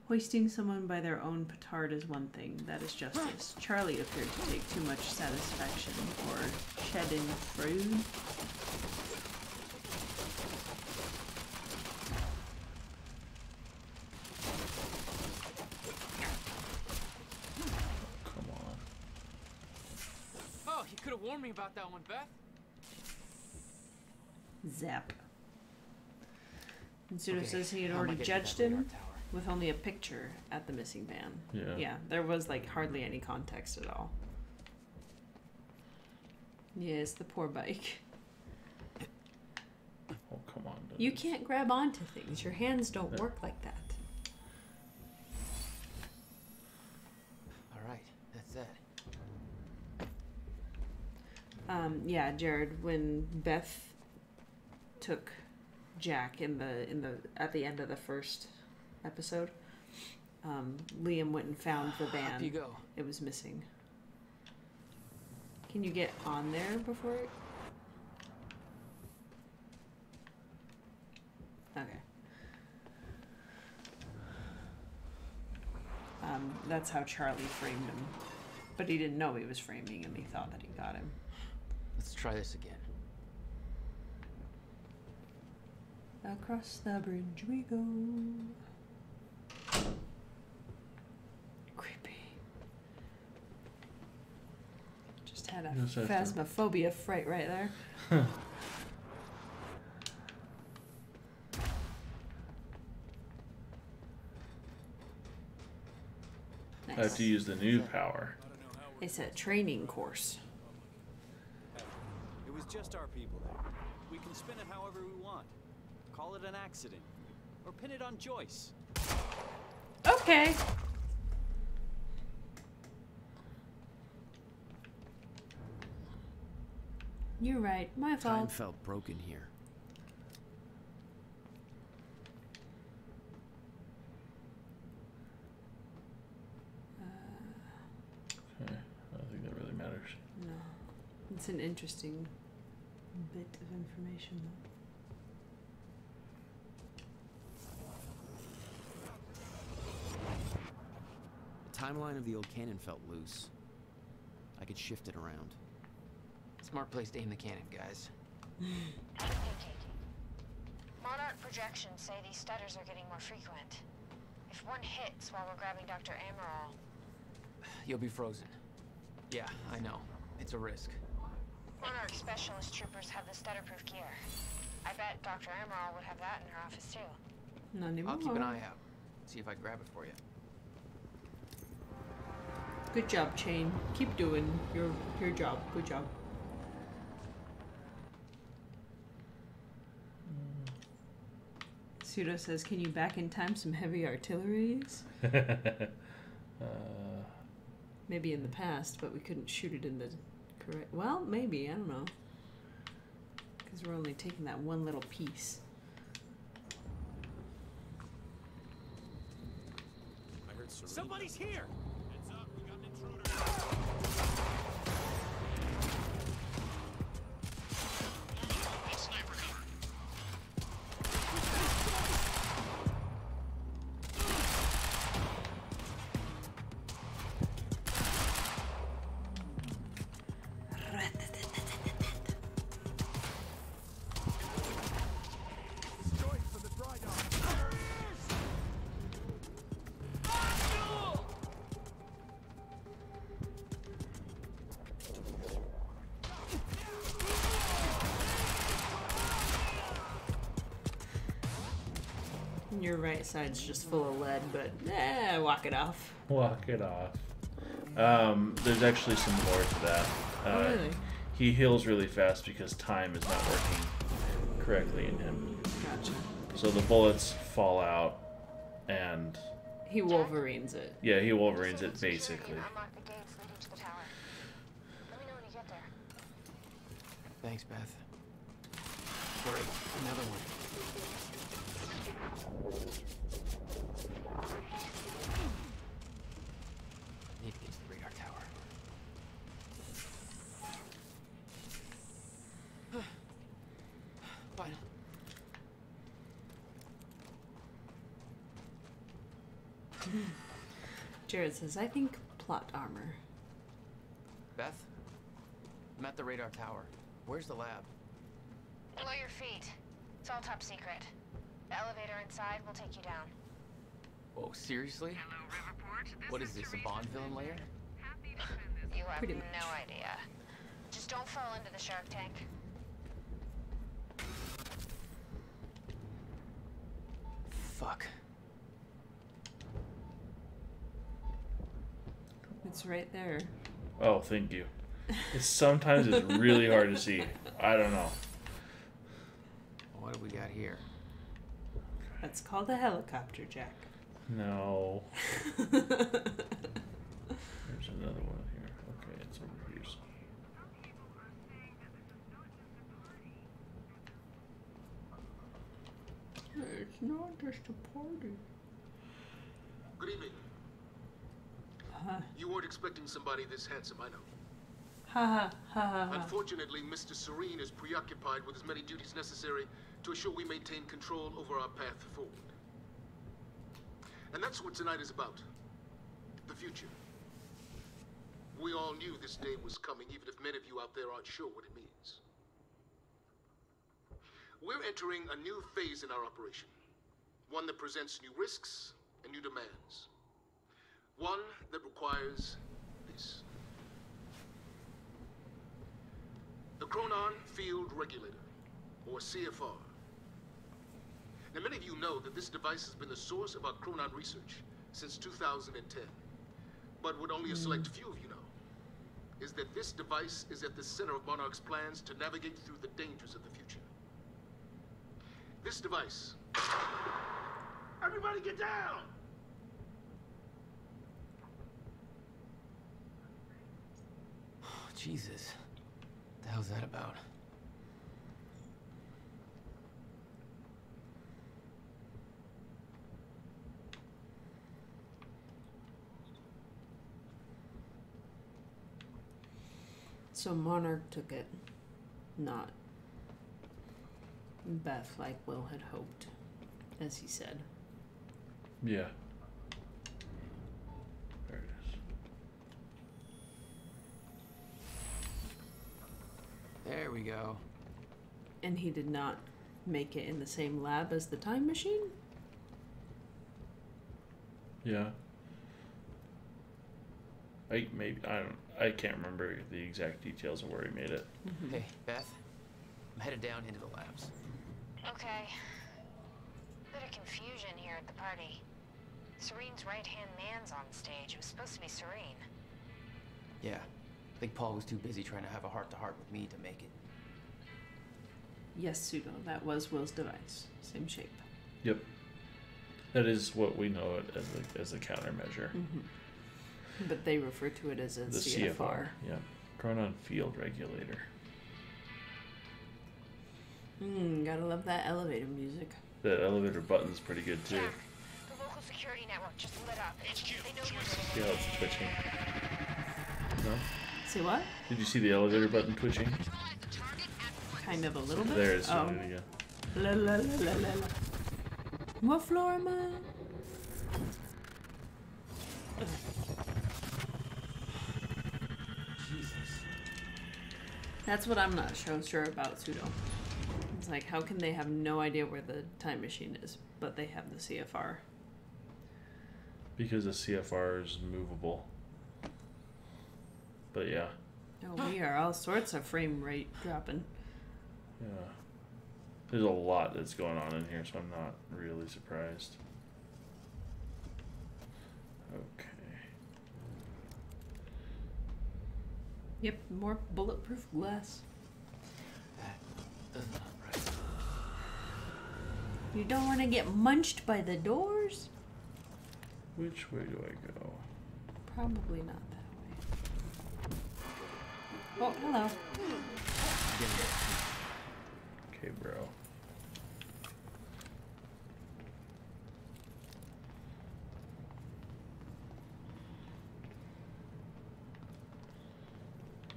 hoisting someone by their own petard is one thing. That is justice. Charlie appeared to take too much satisfaction or shedding fruit. Come on. Oh, you could have warned me about that one, Beth. Zap. And Sudo Okay, says he had how am I already getting to judged that radar him tower? with only a picture at the missing van. Yeah. Yeah, there was like hardly any context at all. Yes, the poor bike. Oh, come on. dude. You can't grab onto things. Your hands don't work like that. All right, that's it. Yeah, Jared, when Beth took Jack at the end of the first episode, Liam went and found the van. Up you go. It was missing. Can you get on there before it? Okay. That's how Charlie framed him. But he didn't know he was framing him. He thought that he got him. Let's try this again. Across the bridge we go. Creepy. Just had a Yes, I have to- phasmophobia fright right there. I have to use the new power. It's a training course. It was just our people there. We can spin it however we want. Call it an accident. Or pin it on Joyce. Okay. You're right. My Time fault. felt broken here. Okay. I don't think that really matters. No. It's an interesting bit of information, though. The timeline of the old cannon felt loose. I could shift it around. Smart place to aim the cannon, guys. Monarch projections say these stutters are getting more frequent. If one hits while we're grabbing Dr. Amaral... You'll be frozen. Yeah, I know. It's a risk. Monarch specialist troopers have the stutterproof gear. I bet Dr. Amaral would have that in her office too. Not anymore. I'll keep an eye out. See if I grab it for you. Good job, Chain. Keep doing your job. Good job. Pseudo says, can you back in time some heavy artilleries? Maybe in the past, but we couldn't shoot it in the correct... Well, maybe. I don't know. Because we're only taking that one little piece. I heard somebody's here! Heads up, we got an intruder. Sniper cover. Your right side's just full of lead, but walk it off. Walk it off. There's actually some more to that. Oh, really? He heals really fast because time is not working correctly in him. Gotcha. So the bullets fall out, and he Wolverines it. Yeah, he Wolverines it basically. Unlock the gates leading to the tower. Let me know when you get there. Thanks, Beth. Great, another one. Need to get to the radar tower. Fine. Jared says, I think plot armor. Beth? I'm at the radar tower. Where's the lab? Below your feet. It's all top secret. The elevator inside will take you down. Oh, seriously? Hello, Riverport. What is this, a Bond villain lair? You have Pretty no much. idea. Just don't fall into the shark tank. Fuck. It's right there. Oh, thank you. Sometimes it's really hard to see. I don't know. What do we got here? That's called a helicopter, Jack. No. There's another one here. Okay, it's over here. It's not just a party. Good evening. You weren't expecting somebody this handsome, I know. Ha ha. Unfortunately, Mr. Serene is preoccupied with as many duties necessary to assure we maintain control over our path forward. And that's what tonight is about. The future. We all knew this day was coming, even if many of you out there aren't sure what it means. We're entering a new phase in our operation. One that presents new risks and new demands. One that requires this. The Chronon Field Regulator, or CFR. Now, many of you know that this device has been the source of our Chronon research since 2010. But what only a select few of you know is that this device is at the center of Monarch's plans to navigate through the dangers of the future. This device... Everybody get down! Jesus. the hell's that about? So Monarch took it, not Beth, like Will had hoped, as he said. Yeah. There it is. There we go. And he did not make it in the same lab as the time machine? Yeah. I can't remember the exact details of where he made it. Mm-hmm. Hey, Beth. I'm headed down into the labs. Okay. Bit of confusion here at the party. Serene's right-hand man's on stage. It was supposed to be Serene. Yeah. I think Paul was too busy trying to have a heart-to-heart with me to make it. Yes, Pseudo. That was Will's device. Same shape. Yep. That is what we know it as a countermeasure. Mm-hmm. But they refer to it as a The CFR. Yeah. Chronon Field Regulator. Gotta love that elevator music. The elevator button's pretty good too. Jack, the local security network just lit up. They know you're Yeah, it's twitching. No? See what? Did you see the elevator button twitching? Kind of a little bit. There it is. Oh. Again. La la la la la la. What floor am I on? Jesus. That's what I'm not so sure about Pseudo. It's like, how can they have no idea where the time machine is, but they have the CFR? Because the CFR is movable. But yeah. Oh, we are all sorts of frame rate dropping. Yeah. There's a lot that's going on in here, so I'm not really surprised. Okay. Yep, more bulletproof glass. That's not right. You don't want to get munched by the doors? Which way do I go? Probably not that way. Oh, hello. Okay, bro.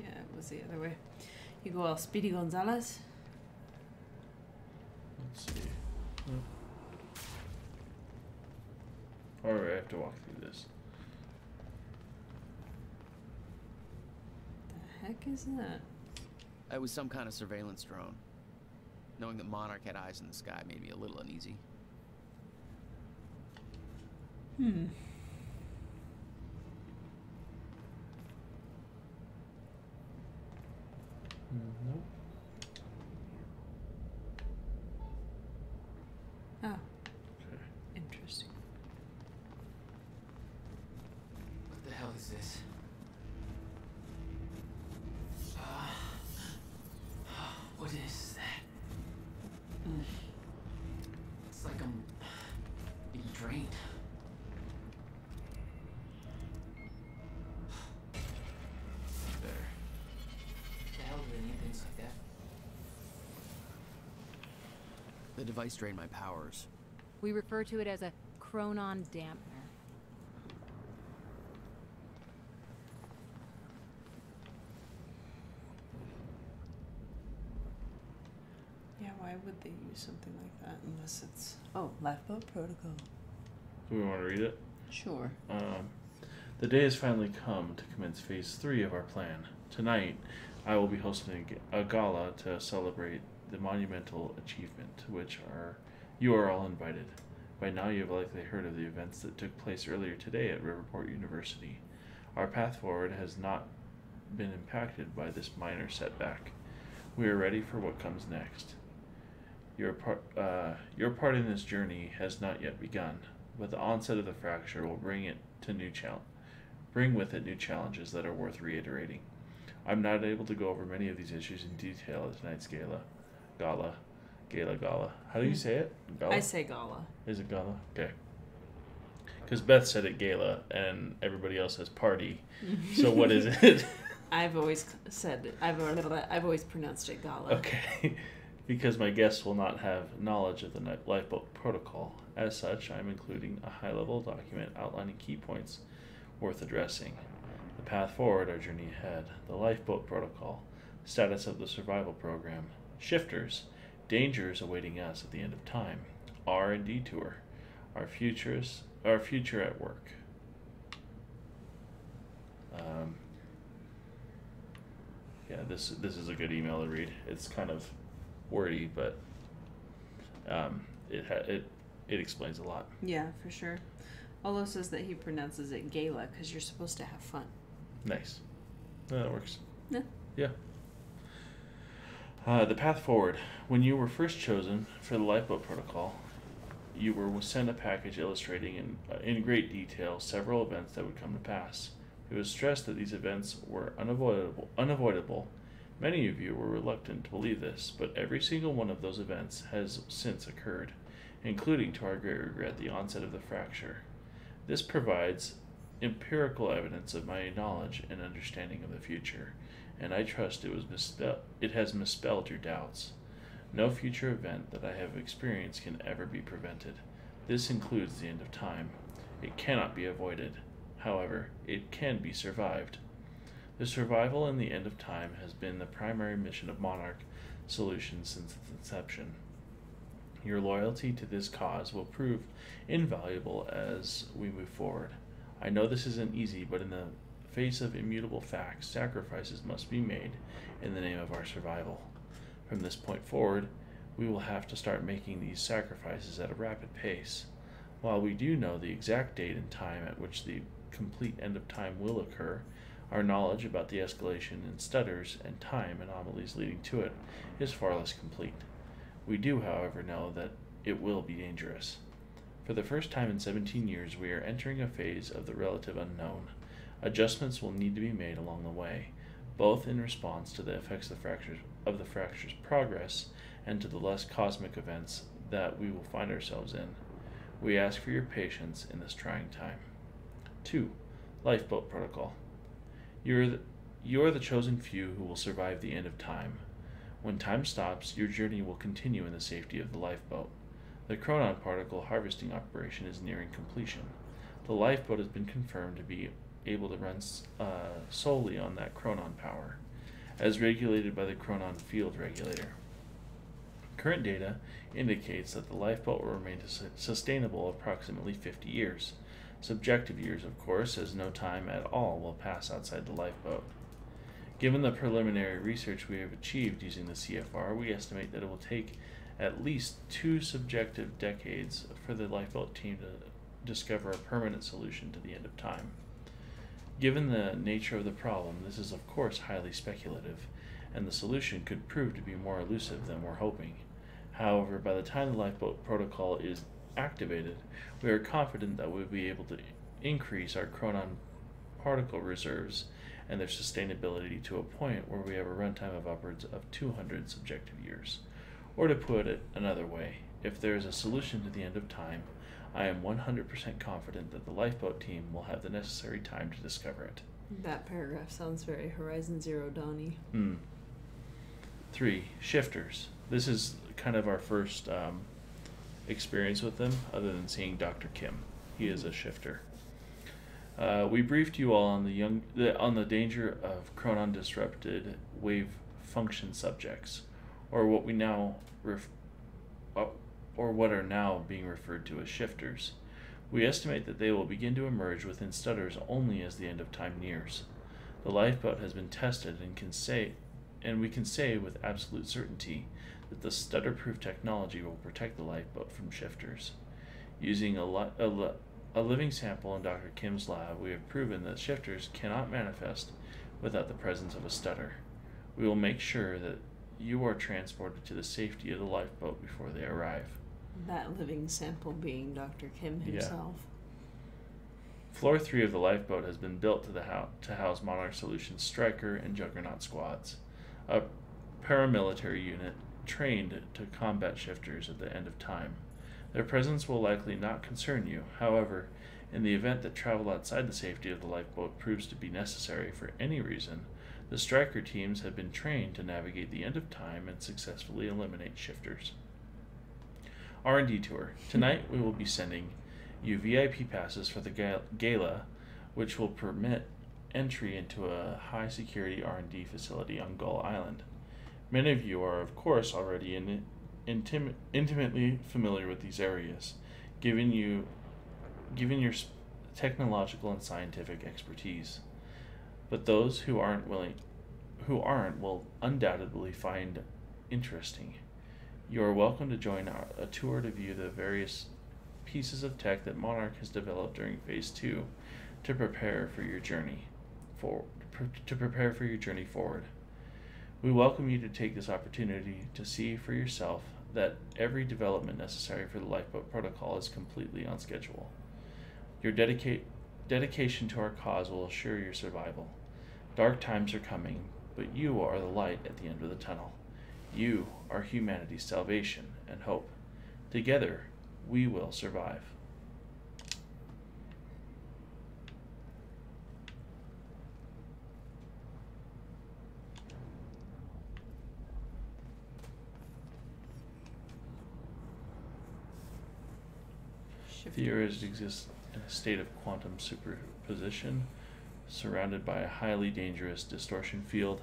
Yeah, it was the other way. You go all Speedy Gonzalez. Let's see. Alright, I have to walk through this. The heck is that? It was some kind of surveillance drone. Knowing that Monarch had eyes in the sky made me a little uneasy. Nope. Oh. Okay. Interesting. What the hell is this? What is that? It's like I'm being drained. Better. The hell do they need things like that? The device drained my powers. We refer to it as a chronon dampener. Yeah, why would they use something like that unless it's... Oh, Lifeboat Protocol. Do we want to read it? Sure. The day has finally come to commence phase 3 of our plan. Tonight, I will be hosting a gala to celebrate the monumental achievement to which you are all invited. By now you have likely heard of the events that took place earlier today at Riverport University. Our path forward has not been impacted by this minor setback. We are ready for what comes next. Your part in this journey has not yet begun, but the onset of the fracture will bring with it new challenges that are worth reiterating. I'm not able to go over many of these issues in detail at tonight's gala. How do you say it? Gala? I say gala. Is it gala? Okay. Because Beth said it gala, and everybody else says party. So what is it? I've always said I've always pronounced it Gala. Okay. Because my guests will not have knowledge of the lifeboat protocol. As such, I'm including a high-level document outlining key points worth addressing. The path forward, our journey ahead, the lifeboat protocol, status of the survival program, shifters, dangers awaiting us at the end of time, R&D tour, our future at work. Yeah, this is a good email to read. It's kind of wordy, but it explains a lot. Yeah, for sure. Olo says that he pronounces it gala because you're supposed to have fun. Nice. That works. Yeah. Yeah. The path forward. When you were first chosen for the lifeboat protocol, you were sent a package illustrating in great detail several events that would come to pass. It was stressed that these events were unavoidable. Many of you were reluctant to believe this, but every single one of those events has since occurred, including, to our great regret, the onset of the fracture. This provides empirical evidence of my knowledge and understanding of the future, and I trust it has misspelled your doubts. No future event that I have experienced can ever be prevented. This includes the end of time. It cannot be avoided. However, it can be survived. The survival in the end of time has been the primary mission of Monarch Solutions since its inception. Your loyalty to this cause will prove invaluable as we move forward. I know this isn't easy, but in the face of immutable facts, sacrifices must be made in the name of our survival. From this point forward, we will have to start making these sacrifices at a rapid pace. While we do know the exact date and time at which the complete end of time will occur, our knowledge about the escalation in stutters and time anomalies leading to it is far less complete. We do, however, know that it will be dangerous. For the first time in 17 years, we are entering a phase of the relative unknown. Adjustments will need to be made along the way, both in response to the effects of the fracture's progress and to the less cosmic events that we will find ourselves in. We ask for your patience in this trying time. 2. Lifeboat Protocol. You are the chosen few who will survive the end of time. When time stops, your journey will continue in the safety of the lifeboat. The Chronon particle harvesting operation is nearing completion. The lifeboat has been confirmed to be able to run solely on that Chronon power, as regulated by the Chronon field regulator. Current data indicates that the lifeboat will remain sustainable approximately 50 years. Subjective years, of course, as no time at all will pass outside the lifeboat. Given the preliminary research we have achieved using the CFR, we estimate that it will take at least 2 subjective decades for the lifeboat team to discover a permanent solution to the end of time. Given the nature of the problem, this is of course highly speculative, and the solution could prove to be more elusive than we're hoping. However, by the time the lifeboat protocol is activated, we are confident that we'll be able to increase our Chronon particle reserves and their sustainability to a point where we have a runtime of upwards of 200 subjective years. Or to put it another way, if there is a solution to the end of time, I am 100% confident that the lifeboat team will have the necessary time to discover it. That paragraph sounds very Horizon Zero Dawn-y. 3. Shifters. This is kind of our first experience with them, other than seeing Dr. Kim. He is a shifter. We briefed you all on the danger of Chronon disrupted wave function subjects, or what we now or what are now being referred to as shifters. We estimate that they will begin to emerge within stutters only as the end of time nears. The lifeboat has been tested and we can say with absolute certainty that the stutter-proof technology will protect the lifeboat from shifters. Using a living sample in Dr. Kim's lab, we have proven that shifters cannot manifest without the presence of a stutter. We will make sure that you are transported to the safety of the lifeboat before they arrive. That living sample being Dr. Kim himself. Yeah. Floor 3 of the lifeboat has been built to house Monarch Solutions Striker and Juggernaut squads, a paramilitary unit trained to combat shifters at the end of time. Their presence will likely not concern you. However, in the event that travel outside the safety of the lifeboat proves to be necessary for any reason, The striker teams have been trained to navigate the end of time and successfully eliminate shifters. R&D tour. Tonight we will be sending you VIP passes for the gala, which will permit entry into a high-security R&D facility on Gull Island. Many of you are, of course, already intimately familiar with these areas, given your technological and scientific expertise. But those who aren't will undoubtedly find interesting. You are welcome to join a tour to view the various pieces of tech that Monarch has developed during Phase 2 to prepare for your journey forward. We welcome you to take this opportunity to see for yourself that every development necessary for the lifeboat protocol is completely on schedule. Your dedication to our cause will assure your survival. Dark times are coming, but you are the light at the end of the tunnel. You are humanity's salvation and hope. Together, we will survive. Theories exist in a state of quantum superposition, surrounded by a highly dangerous distortion field,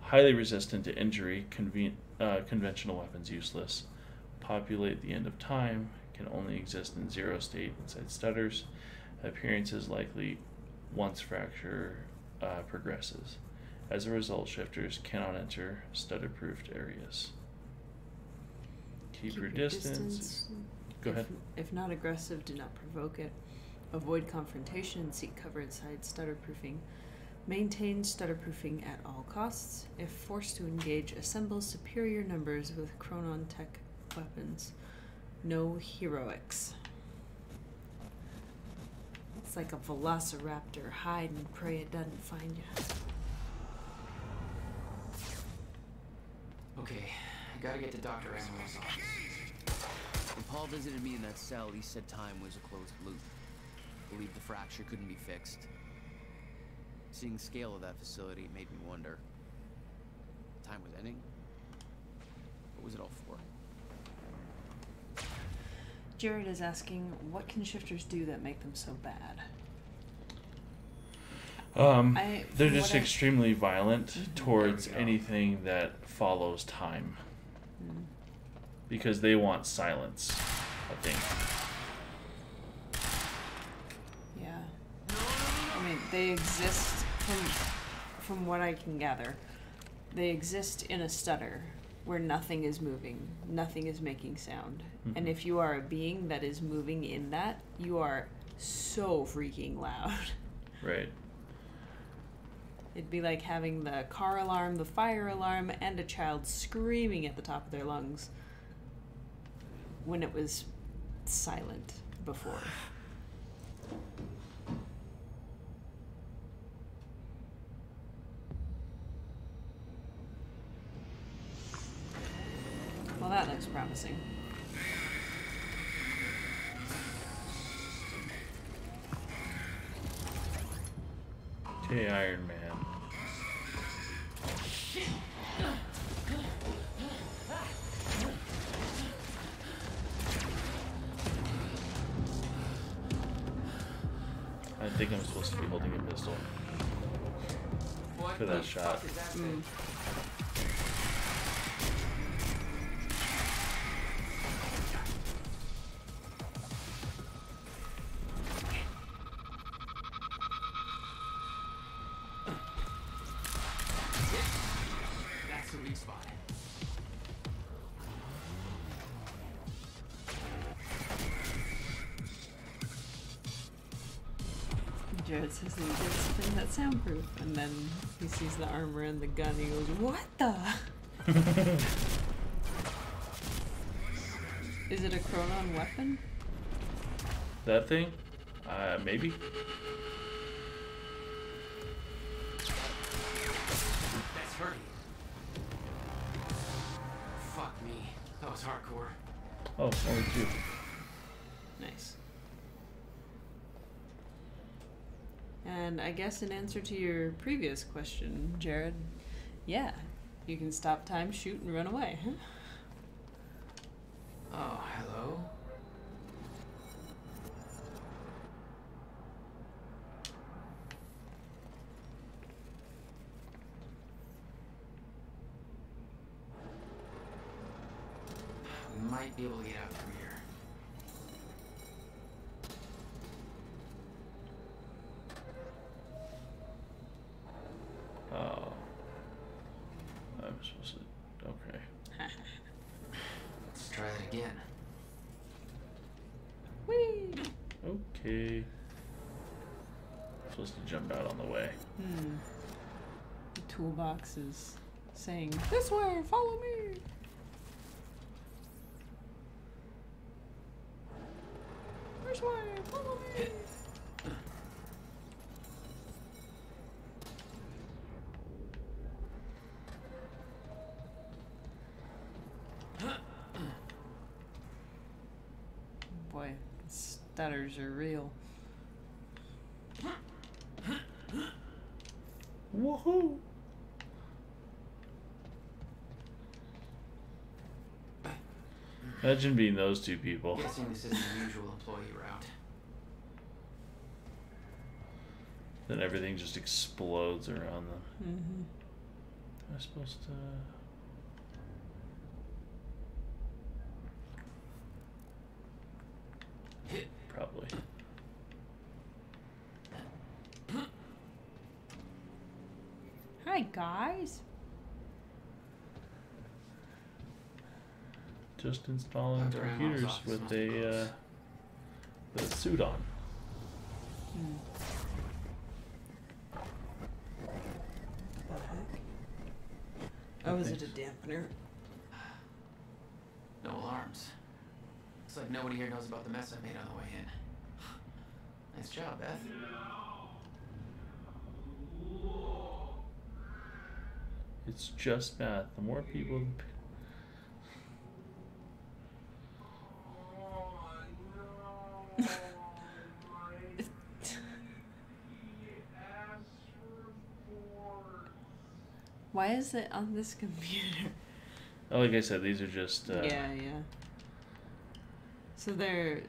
highly resistant to injury, conventional weapons useless, populate the end of time, can only exist in zero state inside stutters, appearances likely once fracture progresses. As a result, shifters cannot enter stutter-proofed areas. Keep your distance. Go ahead. If not aggressive, do not provoke it. Avoid confrontation and seek cover inside stutterproofing. Maintain stutterproofing at all costs. If forced to engage, assemble superior numbers with Chronon tech weapons. No heroics. It's like a velociraptor. Hide and pray it doesn't find you. Okay, I gotta get to Dr. Animal's office. When Paul visited me in that cell, he said time was a closed loop. Believed the fracture couldn't be fixed. Seeing the scale of that facility made me wonder. Time was ending? What was it all for? Jared is asking, what can shifters do that make them so bad? They're just extremely violent towards anything that follows time. Because they want silence, I think. Yeah. I mean, they exist, from what I can gather, they exist in a stutter where nothing is moving, nothing is making sound. Mm-hmm. And if you are a being that is moving in that, you are so freaking loud. Right. It'd be like having the car alarm, the fire alarm, and a child screaming at the top of their lungs when it was silent before. Well, that looks promising. Okay, Iron Man. I think I'm supposed to be holding a pistol for that shot. That's the weak spot. Jared says that he did something that's soundproof, and then he sees the armor and the gun, and he goes, what the? Is it a Chronon weapon? That thing? Maybe. That's hurting. Fuck me. That was hardcore. Oh, only two. Nice. And I guess in answer to your previous question, Jared, yeah, you can stop time, shoot, and run away. Huh? Oh, hello? We might be able to get out through here. Oh. I'm supposed to... Okay. Let's try it again. Whee! Okay. Supposed to jump out on the way. The toolbox is saying, "This way, follow me!" This way, follow me! Boy, stutters are real. Woohoo! Imagine being those two people. Guessing this isn't the usual employee route. Then everything just explodes around them. Mm-hmm. Am I supposed to... Probably. Hi, guys. Just installing Dr. Ammon's computers office with must be close. a suit on. Oh, is it a dampener? No alarms. Looks like nobody here knows about the mess I made on the way in. Nice job, Beth. It's just math. The more people... Why is it on this computer? Like I said, these are just Yeah. So they're...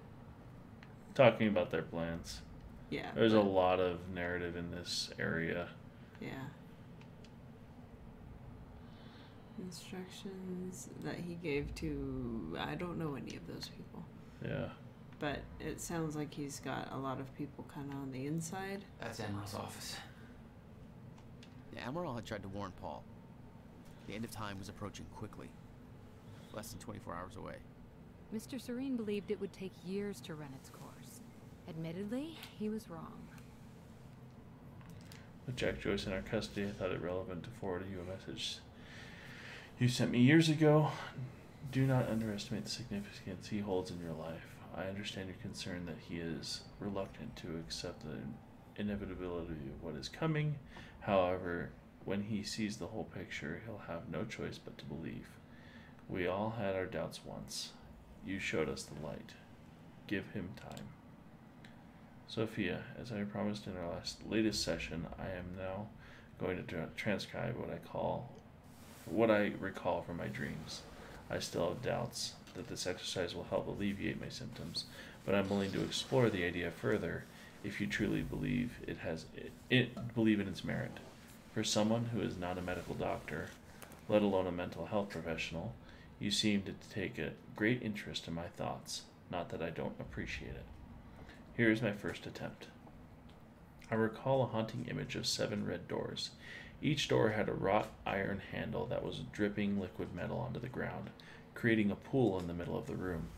talking about their plans. Yeah. There's a lot of narrative in this area. Yeah. Instructions that he gave to... I don't know any of those people. Yeah. But it sounds like he's got a lot of people kind of on the inside. That's Emerald's office. Yeah, Emerald had tried to warn Paul. The end of time was approaching quickly. Less than 24 hours away. Mr. Serene believed it would take years to run its course. Admittedly, he was wrong. With Jack Joyce in our custody, I thought it relevant to forward you a message you sent me years ago. Do not underestimate the significance he holds in your life. I understand your concern that he is reluctant to accept the inevitability of what is coming. However, when he sees the whole picture, he'll have no choice but to believe. We all had our doubts once. You showed us the light. Give him time. Sophia, as I promised in our latest session, I am now going to transcribe what I recall from my dreams. I still have doubts that this exercise will help alleviate my symptoms, but I'm willing to explore the idea further if you truly believe believe in its merit. For someone who is not a medical doctor, let alone a mental health professional, you seem to take a great interest in my thoughts, not that I don't appreciate it. Here is my first attempt. I recall a haunting image of 7 red doors. Each door had a wrought iron handle that was dripping liquid metal onto the ground, creating a pool in the middle of the room.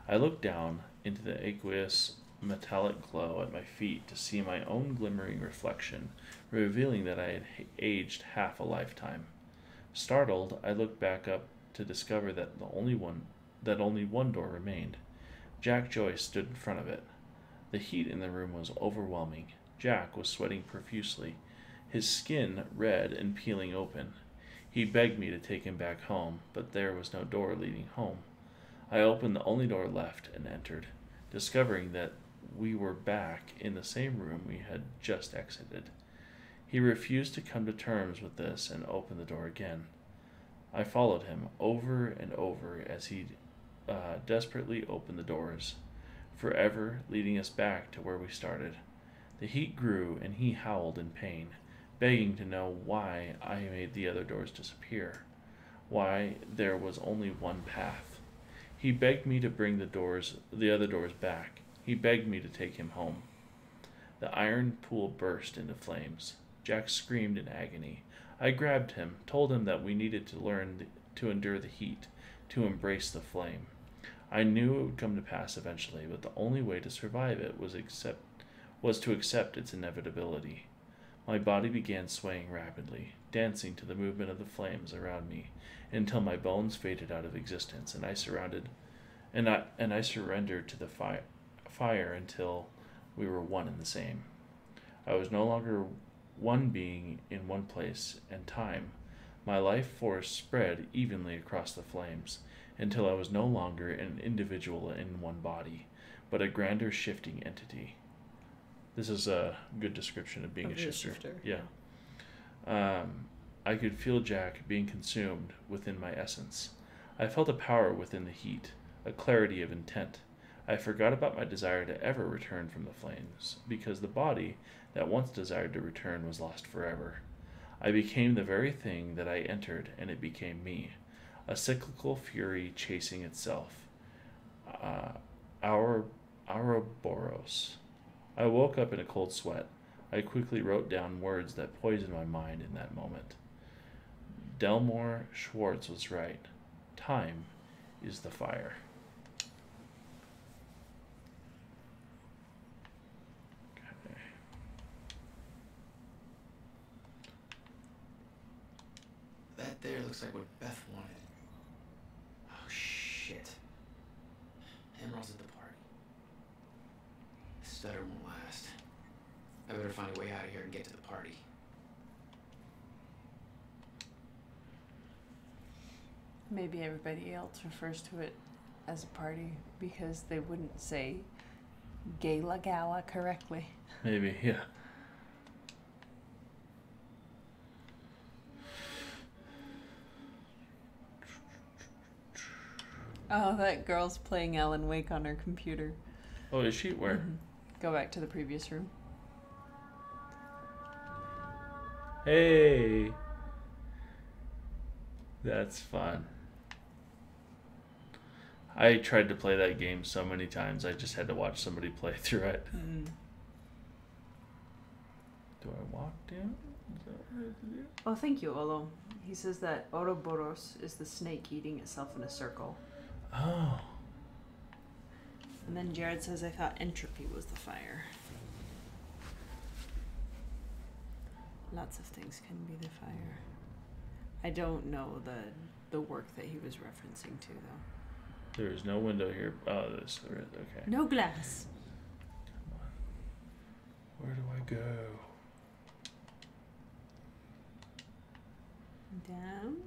I looked down into the aqueous metallic glow at my feet to see my own glimmering reflection, revealing that I had aged half a lifetime. Startled, I looked back up to discover that only one door remained. Jack Joyce stood in front of it. The heat in the room was overwhelming. Jack was sweating profusely, his skin red and peeling open. He begged me to take him back home, but there was no door leading home. I opened the only door left and entered, discovering that we were back in the same room we had just exited. He refused to come to terms with this and opened the door again. I followed him over and over as he desperately opened the doors, forever leading us back to where we started. The heat grew and he howled in pain, begging to know why I made the other doors disappear, why there was only one path. He begged me to bring the other doors back. He begged me to take him home. The iron pool burst into flames. Jack screamed in agony. I grabbed him, told him that we needed to learn to endure the heat, to embrace the flame. I knew it would come to pass eventually, but the only way to survive it was to accept its inevitability. My body began swaying rapidly, dancing to the movement of the flames around me, until my bones faded out of existence, and I surrendered to the fire until we were one and the same. I was no longer one being in one place and time. My life force spread evenly across the flames, until I was no longer an individual in one body, but a grander shifting entity. This is a good description of being a shifter. Yeah. I could feel Jack being consumed within my essence. I felt a power within the heat, a clarity of intent. I forgot about my desire to ever return from the flames, because the body that once desired to return was lost forever. I became the very thing that I entered, and it became me, a cyclical fury chasing itself. Ouroboros. I woke up in a cold sweat. I quickly wrote down words that poisoned my mind in that moment. Delmore Schwartz was right. Time is the fire. Okay. That there looks like what Beth wanted. Oh, shit. Emerald's at the party. Stutter won't last. I better find a way out of here and get to the party. Maybe everybody else refers to it as a party because they wouldn't say gala correctly. Maybe, yeah. Oh, that girl's playing Alan Wake on her computer. Oh, is she? Where? Mm-hmm. Go back to the previous room. Hey! That's fun. I tried to play that game so many times, I just had to watch somebody play through it. Mm. Do I walk down? Is that what I have to do? Oh, thank you, Olo. He says that Ouroboros is the snake eating itself in a circle. Oh. And then Jared says, I thought entropy was the fire. Lots of things can be the fire. I don't know the work that he was referencing to, though. There is no window here. Oh, there's okay. No glass. Come on. Where do I go? Down?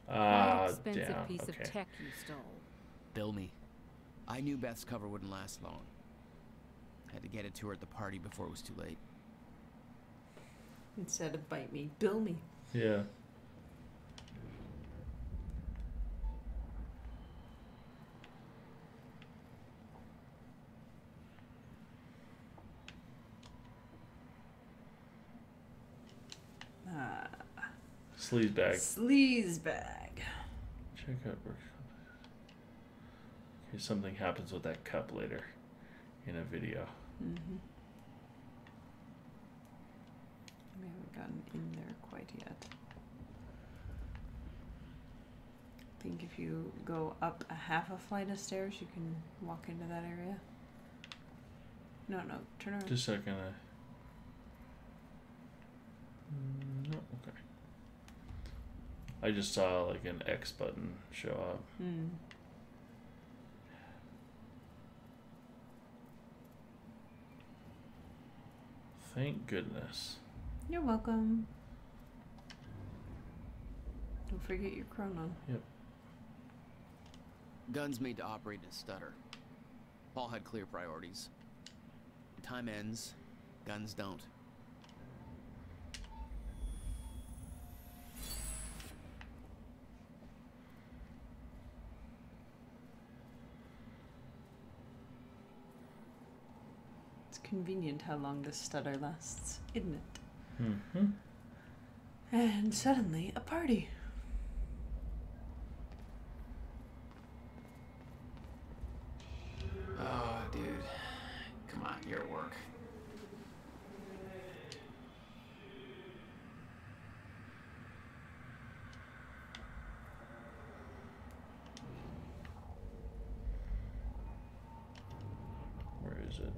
What expensive down. piece Okay. of tech you stole. Bill me. I knew Beth's cover wouldn't last long. Had to get it to her at the party before it was too late. Instead of bite me, bill me. Yeah. Sleaze bag. Sleaze bag. Check out work. Okay, something happens with that cup later in a video. Mm-hmm. We haven't gotten in there quite yet. I think if you go up a half a flight of stairs, you can walk into that area. No, turn around. Just a second. No, okay. I just saw like an X button show up. Hmm. Thank goodness. You're welcome. Don't forget your chronon. Yep. Guns made to operate in a stutter. Paul had clear priorities. Time ends, guns don't. It's convenient how long this stutter lasts, isn't it? Mm-hmm. And suddenly, a party. Oh, dude. Come on, you're at work. Where is it?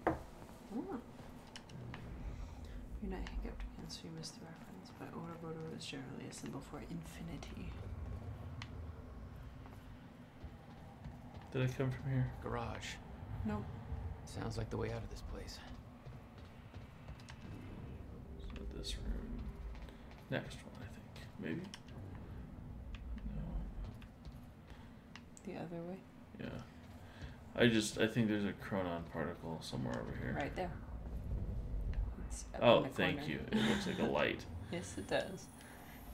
Oh. You're not hiccuped again, so you missed the reference, but Ouroboros is generally a symbol for infinity. Did I come from here? Garage. Nope. Sounds like the way out of this place. So this room. Next one, I think. Maybe? No. The other way? Yeah. I think there's a chronon particle somewhere over here. Right there. It's up Oh, in the thank corner. you. It looks like a light. Yes, it does.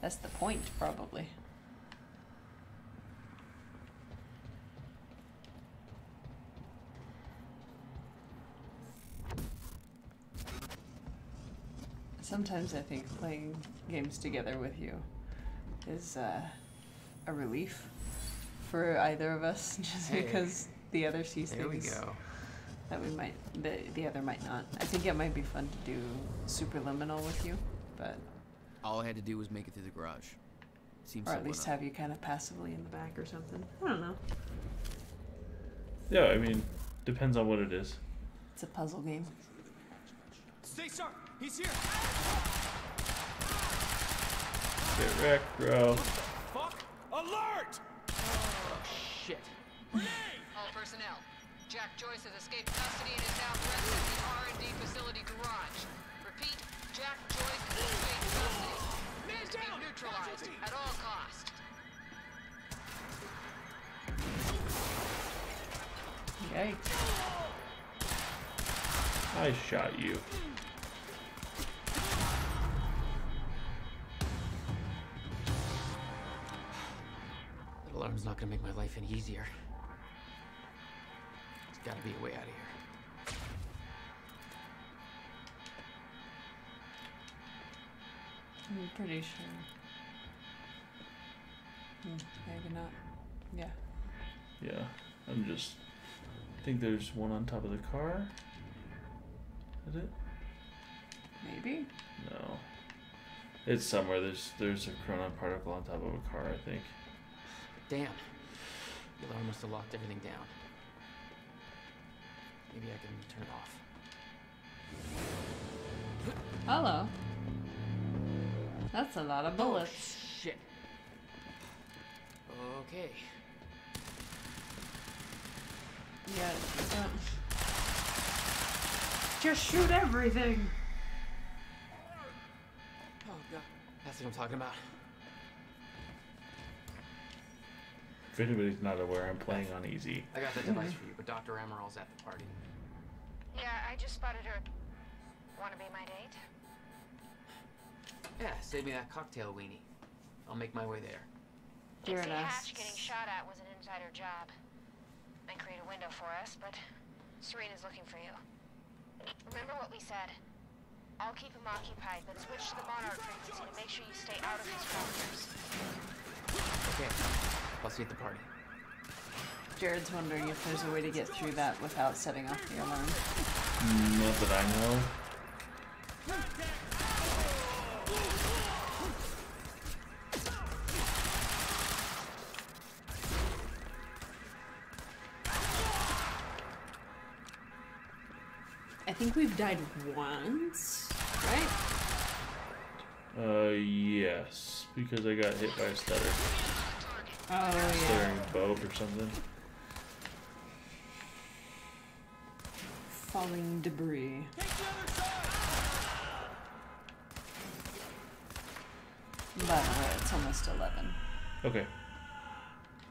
That's the point, probably. Sometimes I think playing games together with you is a relief for either of us, just Hey, because the other sees there we things go. that we might, the other might not. I think it might be fun to do superliminal with you, but All I had to do was make it through the garage. Seems or at simple least enough. have you kind of passively in the back or something. I don't know. Yeah, I mean, depends on what it is. It's a puzzle game. Stay sharp. He's here. Get wrecked, bro. Fuck! Alert! Oh, shit. All personnel. Jack Joyce has escaped custody and is now present at the R&D facility garage. Repeat, Jack Joyce has escaped custody. He is to be neutralized at all costs. Yikes. I shot you. That alarm's not gonna make my life any easier. There's gotta be a way out of here. I'm pretty sure. Maybe not. Yeah. Yeah, I'm just. I think there's one on top of the car. Is it? Maybe. No. It's somewhere. There's a chronon particle on top of a car, I think. Damn. The alarm must have locked everything down. Maybe I can turn it off. Hello. That's a lot of bullets. Oh, shit. Okay. Yeah. Just shoot everything. Oh god. That's what I'm talking about. If anybody's not aware, I'm playing on easy. I got the device for you, but Dr. Emerald's at the party. Yeah, I just spotted her. Wanna be my date? Yeah, save me that cocktail weenie. I'll make my way there. If the hatch getting shot at was an insider job, might create a window for us, but Serena's looking for you. Remember what we said. I'll keep him occupied, but switch to the Monarch frequency to make sure you stay out of his crosshairs. Okay, I'll see you at the party. Jared's wondering if there's a way to get through that without setting off the alarm. Not that I know. I think we've died once, right? Yes, because I got hit by a stutter. Oh, yeah. Stuttering boat or something. Falling debris. By the way, it's almost 11. Okay.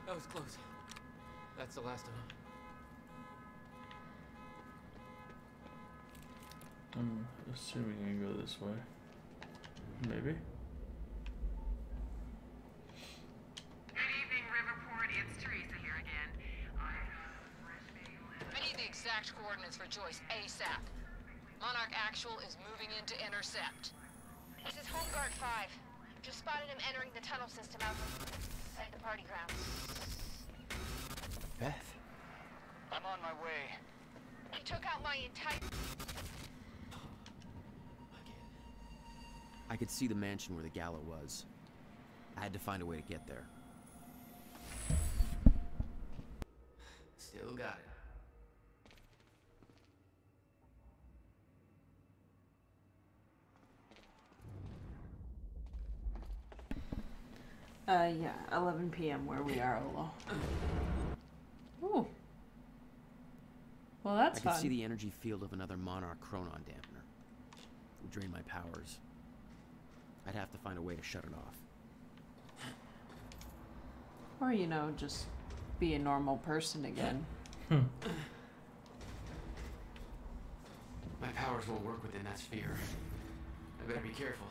That was close. That's the last of them. I'm assuming I go this way. Maybe. Good evening, Riverport. It's Teresa here again. I need the exact coordinates for Joyce ASAP. Monarch Actual is moving in to intercept. This is Home Guard 5. Just spotted him entering the tunnel system outside the party grounds. Beth? I'm on my way. He took out my entire... I could see the mansion where the gala was. I had to find a way to get there. Still got it. Yeah, 11 p.m. where we are, Olo. Ooh. Well, that's fun. I could see the energy field of another Monarch Chronon dampener. It would drain my powers. I'd have to find a way to shut it off. Or, you know, just be a normal person again. My powers won't work within that sphere. I better be careful.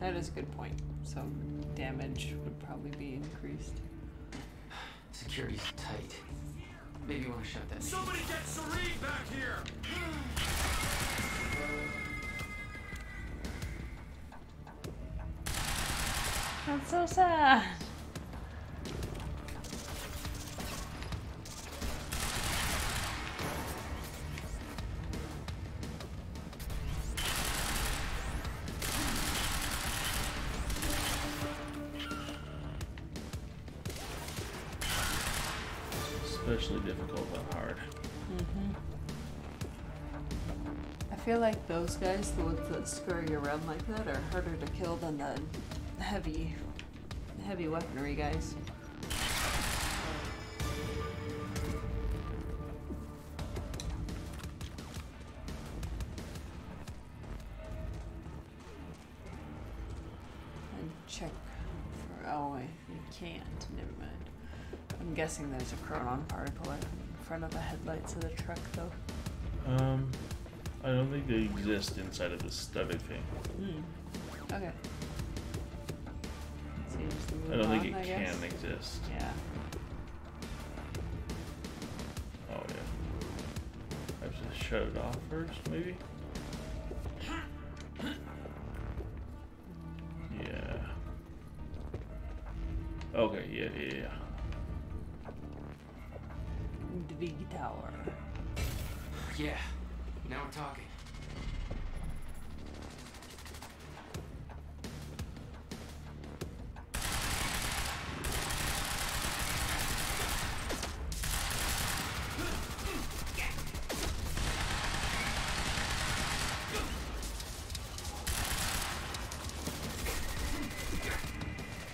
That is a good point. So damage would probably be increased. Security's tight. Maybe you want to shut that. Somebody get Serene back here! That's so sad. Especially difficult but hard. I feel like those guys, the ones that scurry around like that, are harder to kill than the heavy weaponry guys. And check for, oh wait, you can't, never mind. I'm guessing there's a chronon particle in front of the headlights of the truck though. I don't think they exist inside of the studded thing. Okay. So you just move I don't think on, it can exist. Yeah. Oh yeah. I have to shut it off first, maybe? Yeah. Okay, yeah. Big tower. Yeah. Now we're talking.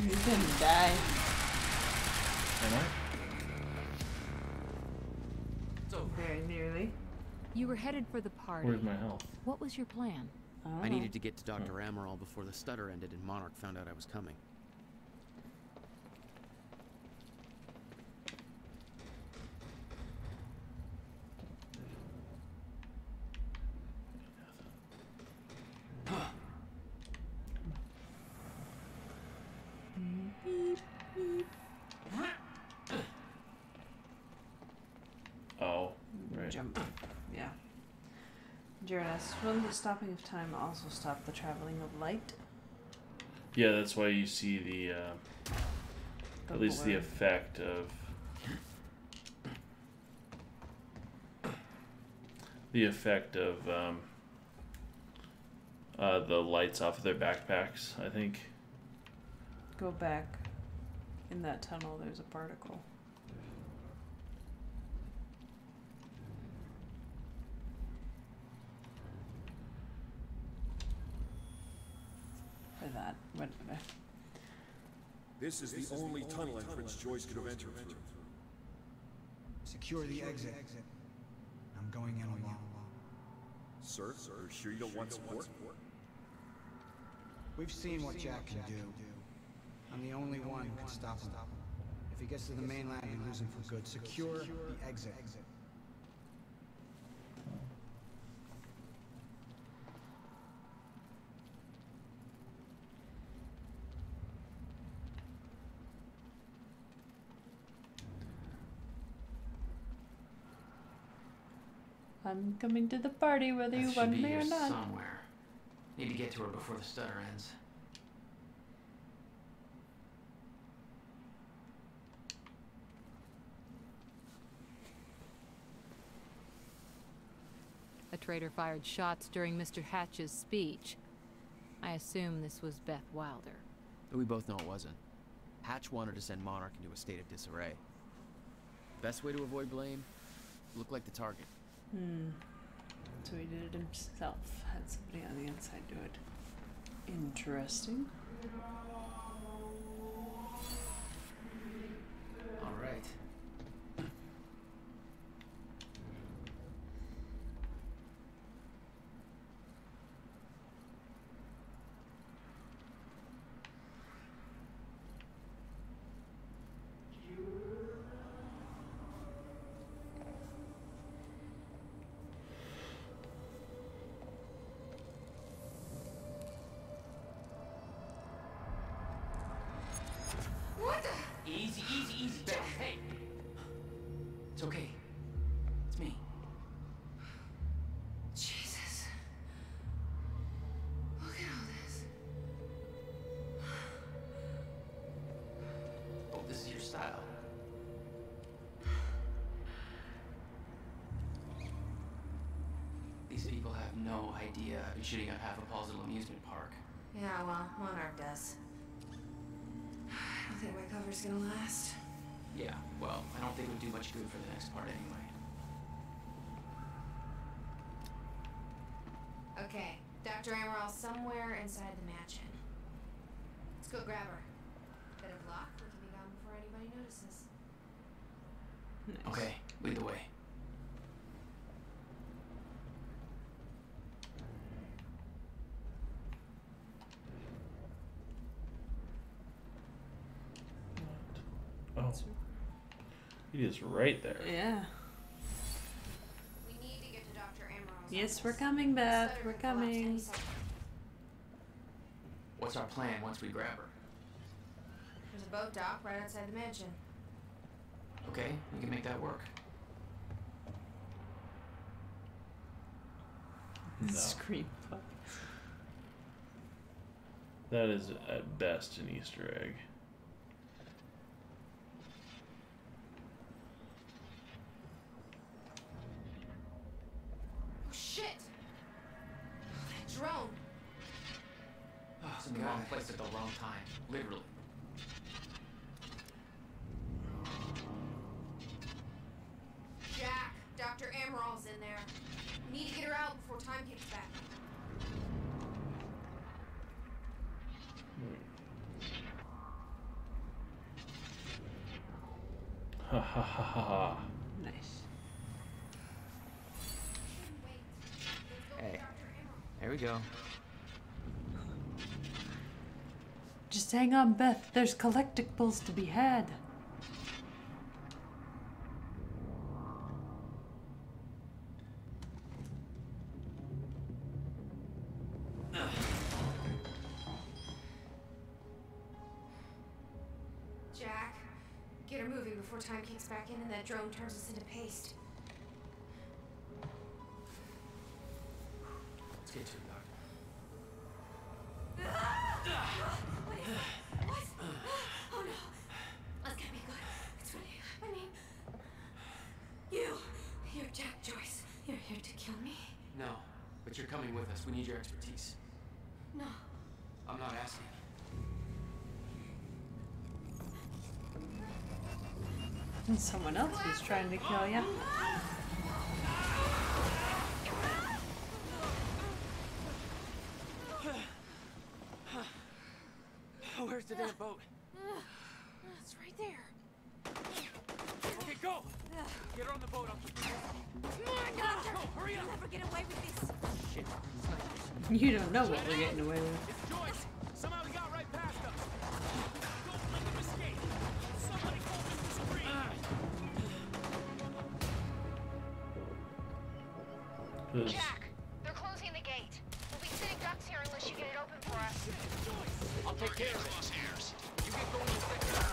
You're gonna die. Am I? Very nearly. You were headed for the party. Where's my health? What was your plan? I needed to get to Dr. Amaral before the stutter ended and Monarch found out I was coming. Oh, right. Jump. Yeah. Jurass, will the stopping of time also stop the traveling of light? Yeah, that's why you see the at least the blur. effect of the lights off of their backpacks, I think. Go back. In that tunnel, there's a particle. For that, whatever. This is the only tunnel entrance Joyce could have entered through. Secure the exit. I'm going in alone. Sir, are you sure you don't want support? We've seen what Jack can do. I'm the only one who can stop him. If he gets to the mainland, we lose him for good. Secure the exit. I'm coming to the party whether you want me or not. Somewhere. Need to get to her before the stutter ends. A traitor fired shots during Mr. Hatch's speech. I assume this was Beth Wilder. But we both know it wasn't. Hatch wanted to send Monarch into a state of disarray. Best way to avoid blame? Look like the target. So he did it himself. Had somebody on the inside do it. Interesting. All right. What the? Easy, easy, easy. Beth, hey. It's okay. It's me. Jesus. Look at all this. Oh, this is your style. These people have no idea I've been shooting up half of Paul's little amusement park. Yeah, well, Monarch does. I don't think my cover's gonna last. Yeah, well, I don't think it would do much good for the next part anyway. Okay, Dr. Amaril's somewhere inside the mansion. Let's go grab her. Bit of luck, we can be gone before anybody notices. Nice. Okay, lead the way. Oh. He is right there. Yeah. We need to get to Dr. Amaril's Yes, office. we're coming, Beth. Stutter We're could collapse any coming. second. What's our plan once we grab her? There's a boat dock right outside the mansion. Okay, we can make that work. No. Scream fuck. That is at best an Easter egg. Oh shit! That drone! Oh, it's in the wrong place at the wrong time. Literally. Jack, Dr. Amaril's in there. We need to get her out before time kicks back. Ha ha ha ha ha. Nice. Hey, there we go. Just hang on, Beth. There's collectibles to be had. Jack, get her moving before time kicks back in and that drone turns us into paste. Let's get to it, Doctor. What? Oh no. That's gonna be good. It's really, I mean, you're Jack Joyce. You're here to kill me? No, but you're coming with us. We need your expertise. No. I'm not asking. And someone else was trying to kill you. Oh, where's the damn boat? It's right there. Okay, go! Get her on the boat, I'll keep you busy. Come on, Doctor! Go, hurry up! You'll never get away with this. Shit. You don't know what we're getting away with. It's Joyce! Somehow he got right past us. Don't let him escape. Somebody call Mr. Screen. Jack, they're closing the gate. We'll be sitting ducks here unless you get it open for us. I'll take care of it. You get going as quick as you can,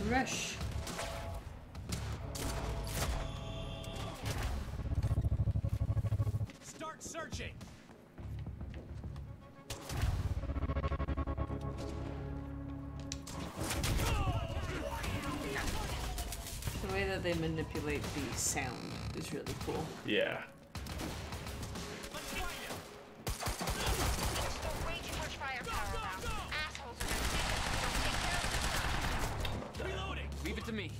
okay? Rush. Start searching. The way that they manipulate the sound is really cool. Yeah. Leave it to me.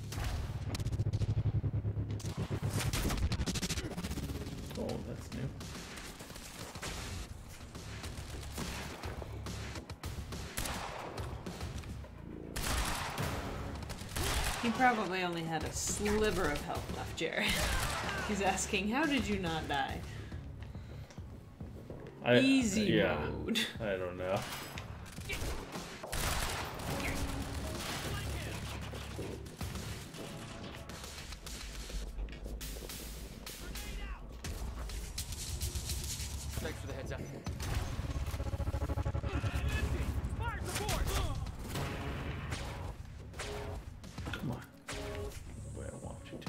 Oh, that's new. He probably only had a sliver of health left, Jared. He's asking, how did you not die? Easy mode. I don't know. Thanks for the heads up. Come on. The way I want you to.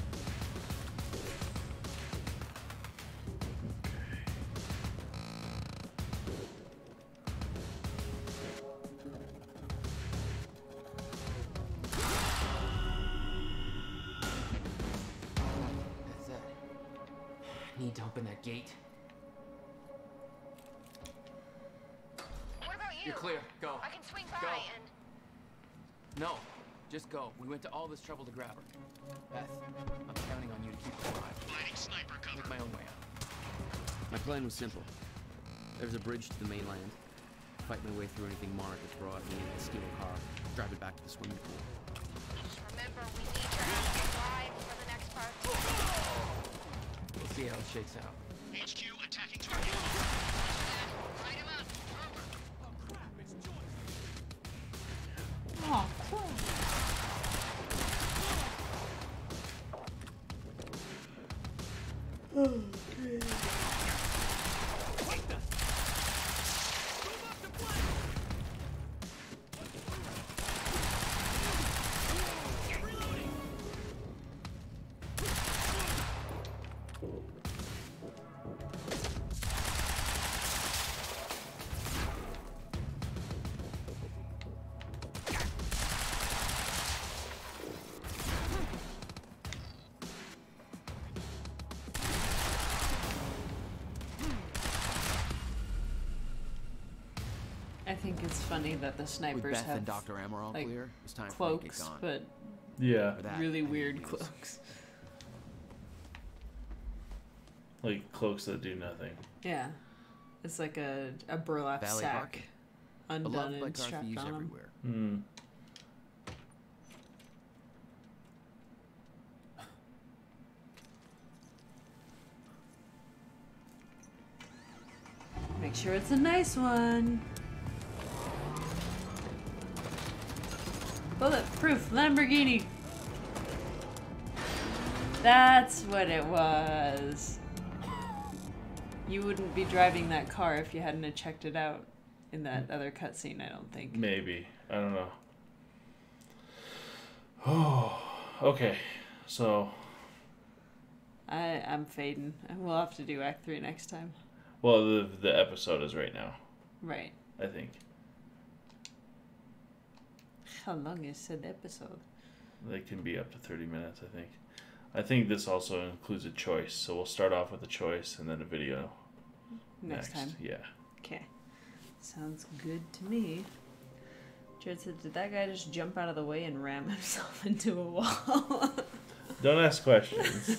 That's it. Need to open that gate. What about you? You're clear. Go. I can swing by Go. and... No, just go. We went to all this trouble to grab her. Beth, I'm counting on you to keep her alive. Make my own way out. My plan was simple. There's a bridge to the mainland. Fight my way through anything Monarch has brought me and steal a car. Drive it back to the swimming pool. Remember, we need your ass alive for the next part. We'll see how it shakes out. HQ attacking target. Light him up. Over. Oh crap, it's Joyce. Oh, cool. I think it's funny that the With snipers Beth have and Dr. Amber all like, clear, it's time for me to get cloaks, gone. but Yeah. For that, really I need weird news. cloaks. Like cloaks that do nothing. Yeah, it's like a burlap Valet sack, parking. undone Beloved by and car strapped thieves on 'em. everywhere. Hmm. Make sure it's a nice one. Bulletproof Lamborghini. That's what it was. You wouldn't be driving that car if you hadn't have checked it out in that other cutscene, I don't think. Maybe. I don't know. Oh, okay. So, I'm fading. We'll have to do Act 3 next time. well, the episode is right now, Right. I think. How long is said episode? They can be up to 30 minutes, I think. I think this also includes a choice, so we'll start off with a choice and then a video. Next time? Yeah. Okay. Sounds good to me. Jared said, did that guy just jump out of the way and ram himself into a wall? Don't ask questions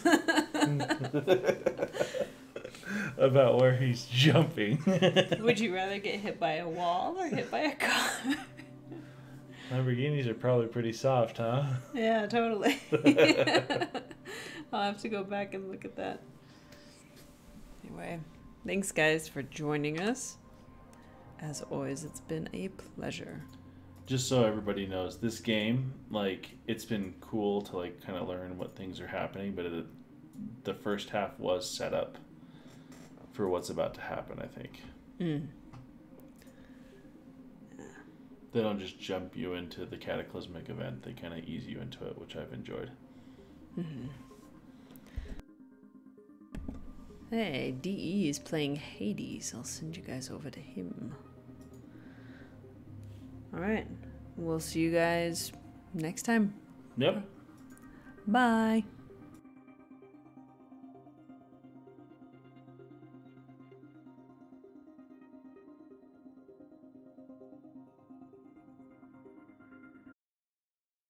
about where he's jumping. Would you rather get hit by a wall or hit by a car? Lamborghinis are probably pretty soft, huh? Yeah, totally. I'll have to go back and look at that. Anyway, thanks guys for joining us. As always, it's been a pleasure. Just so everybody knows, this game, like, it's been cool to, like, kind of learn what things are happening, but the first half was set up for what's about to happen, I think. They don't just jump you into the cataclysmic event. They kind of ease you into it, which I've enjoyed. Hey, DE is playing Hades. I'll send you guys over to him. Alright. We'll see you guys next time. Yep. Bye.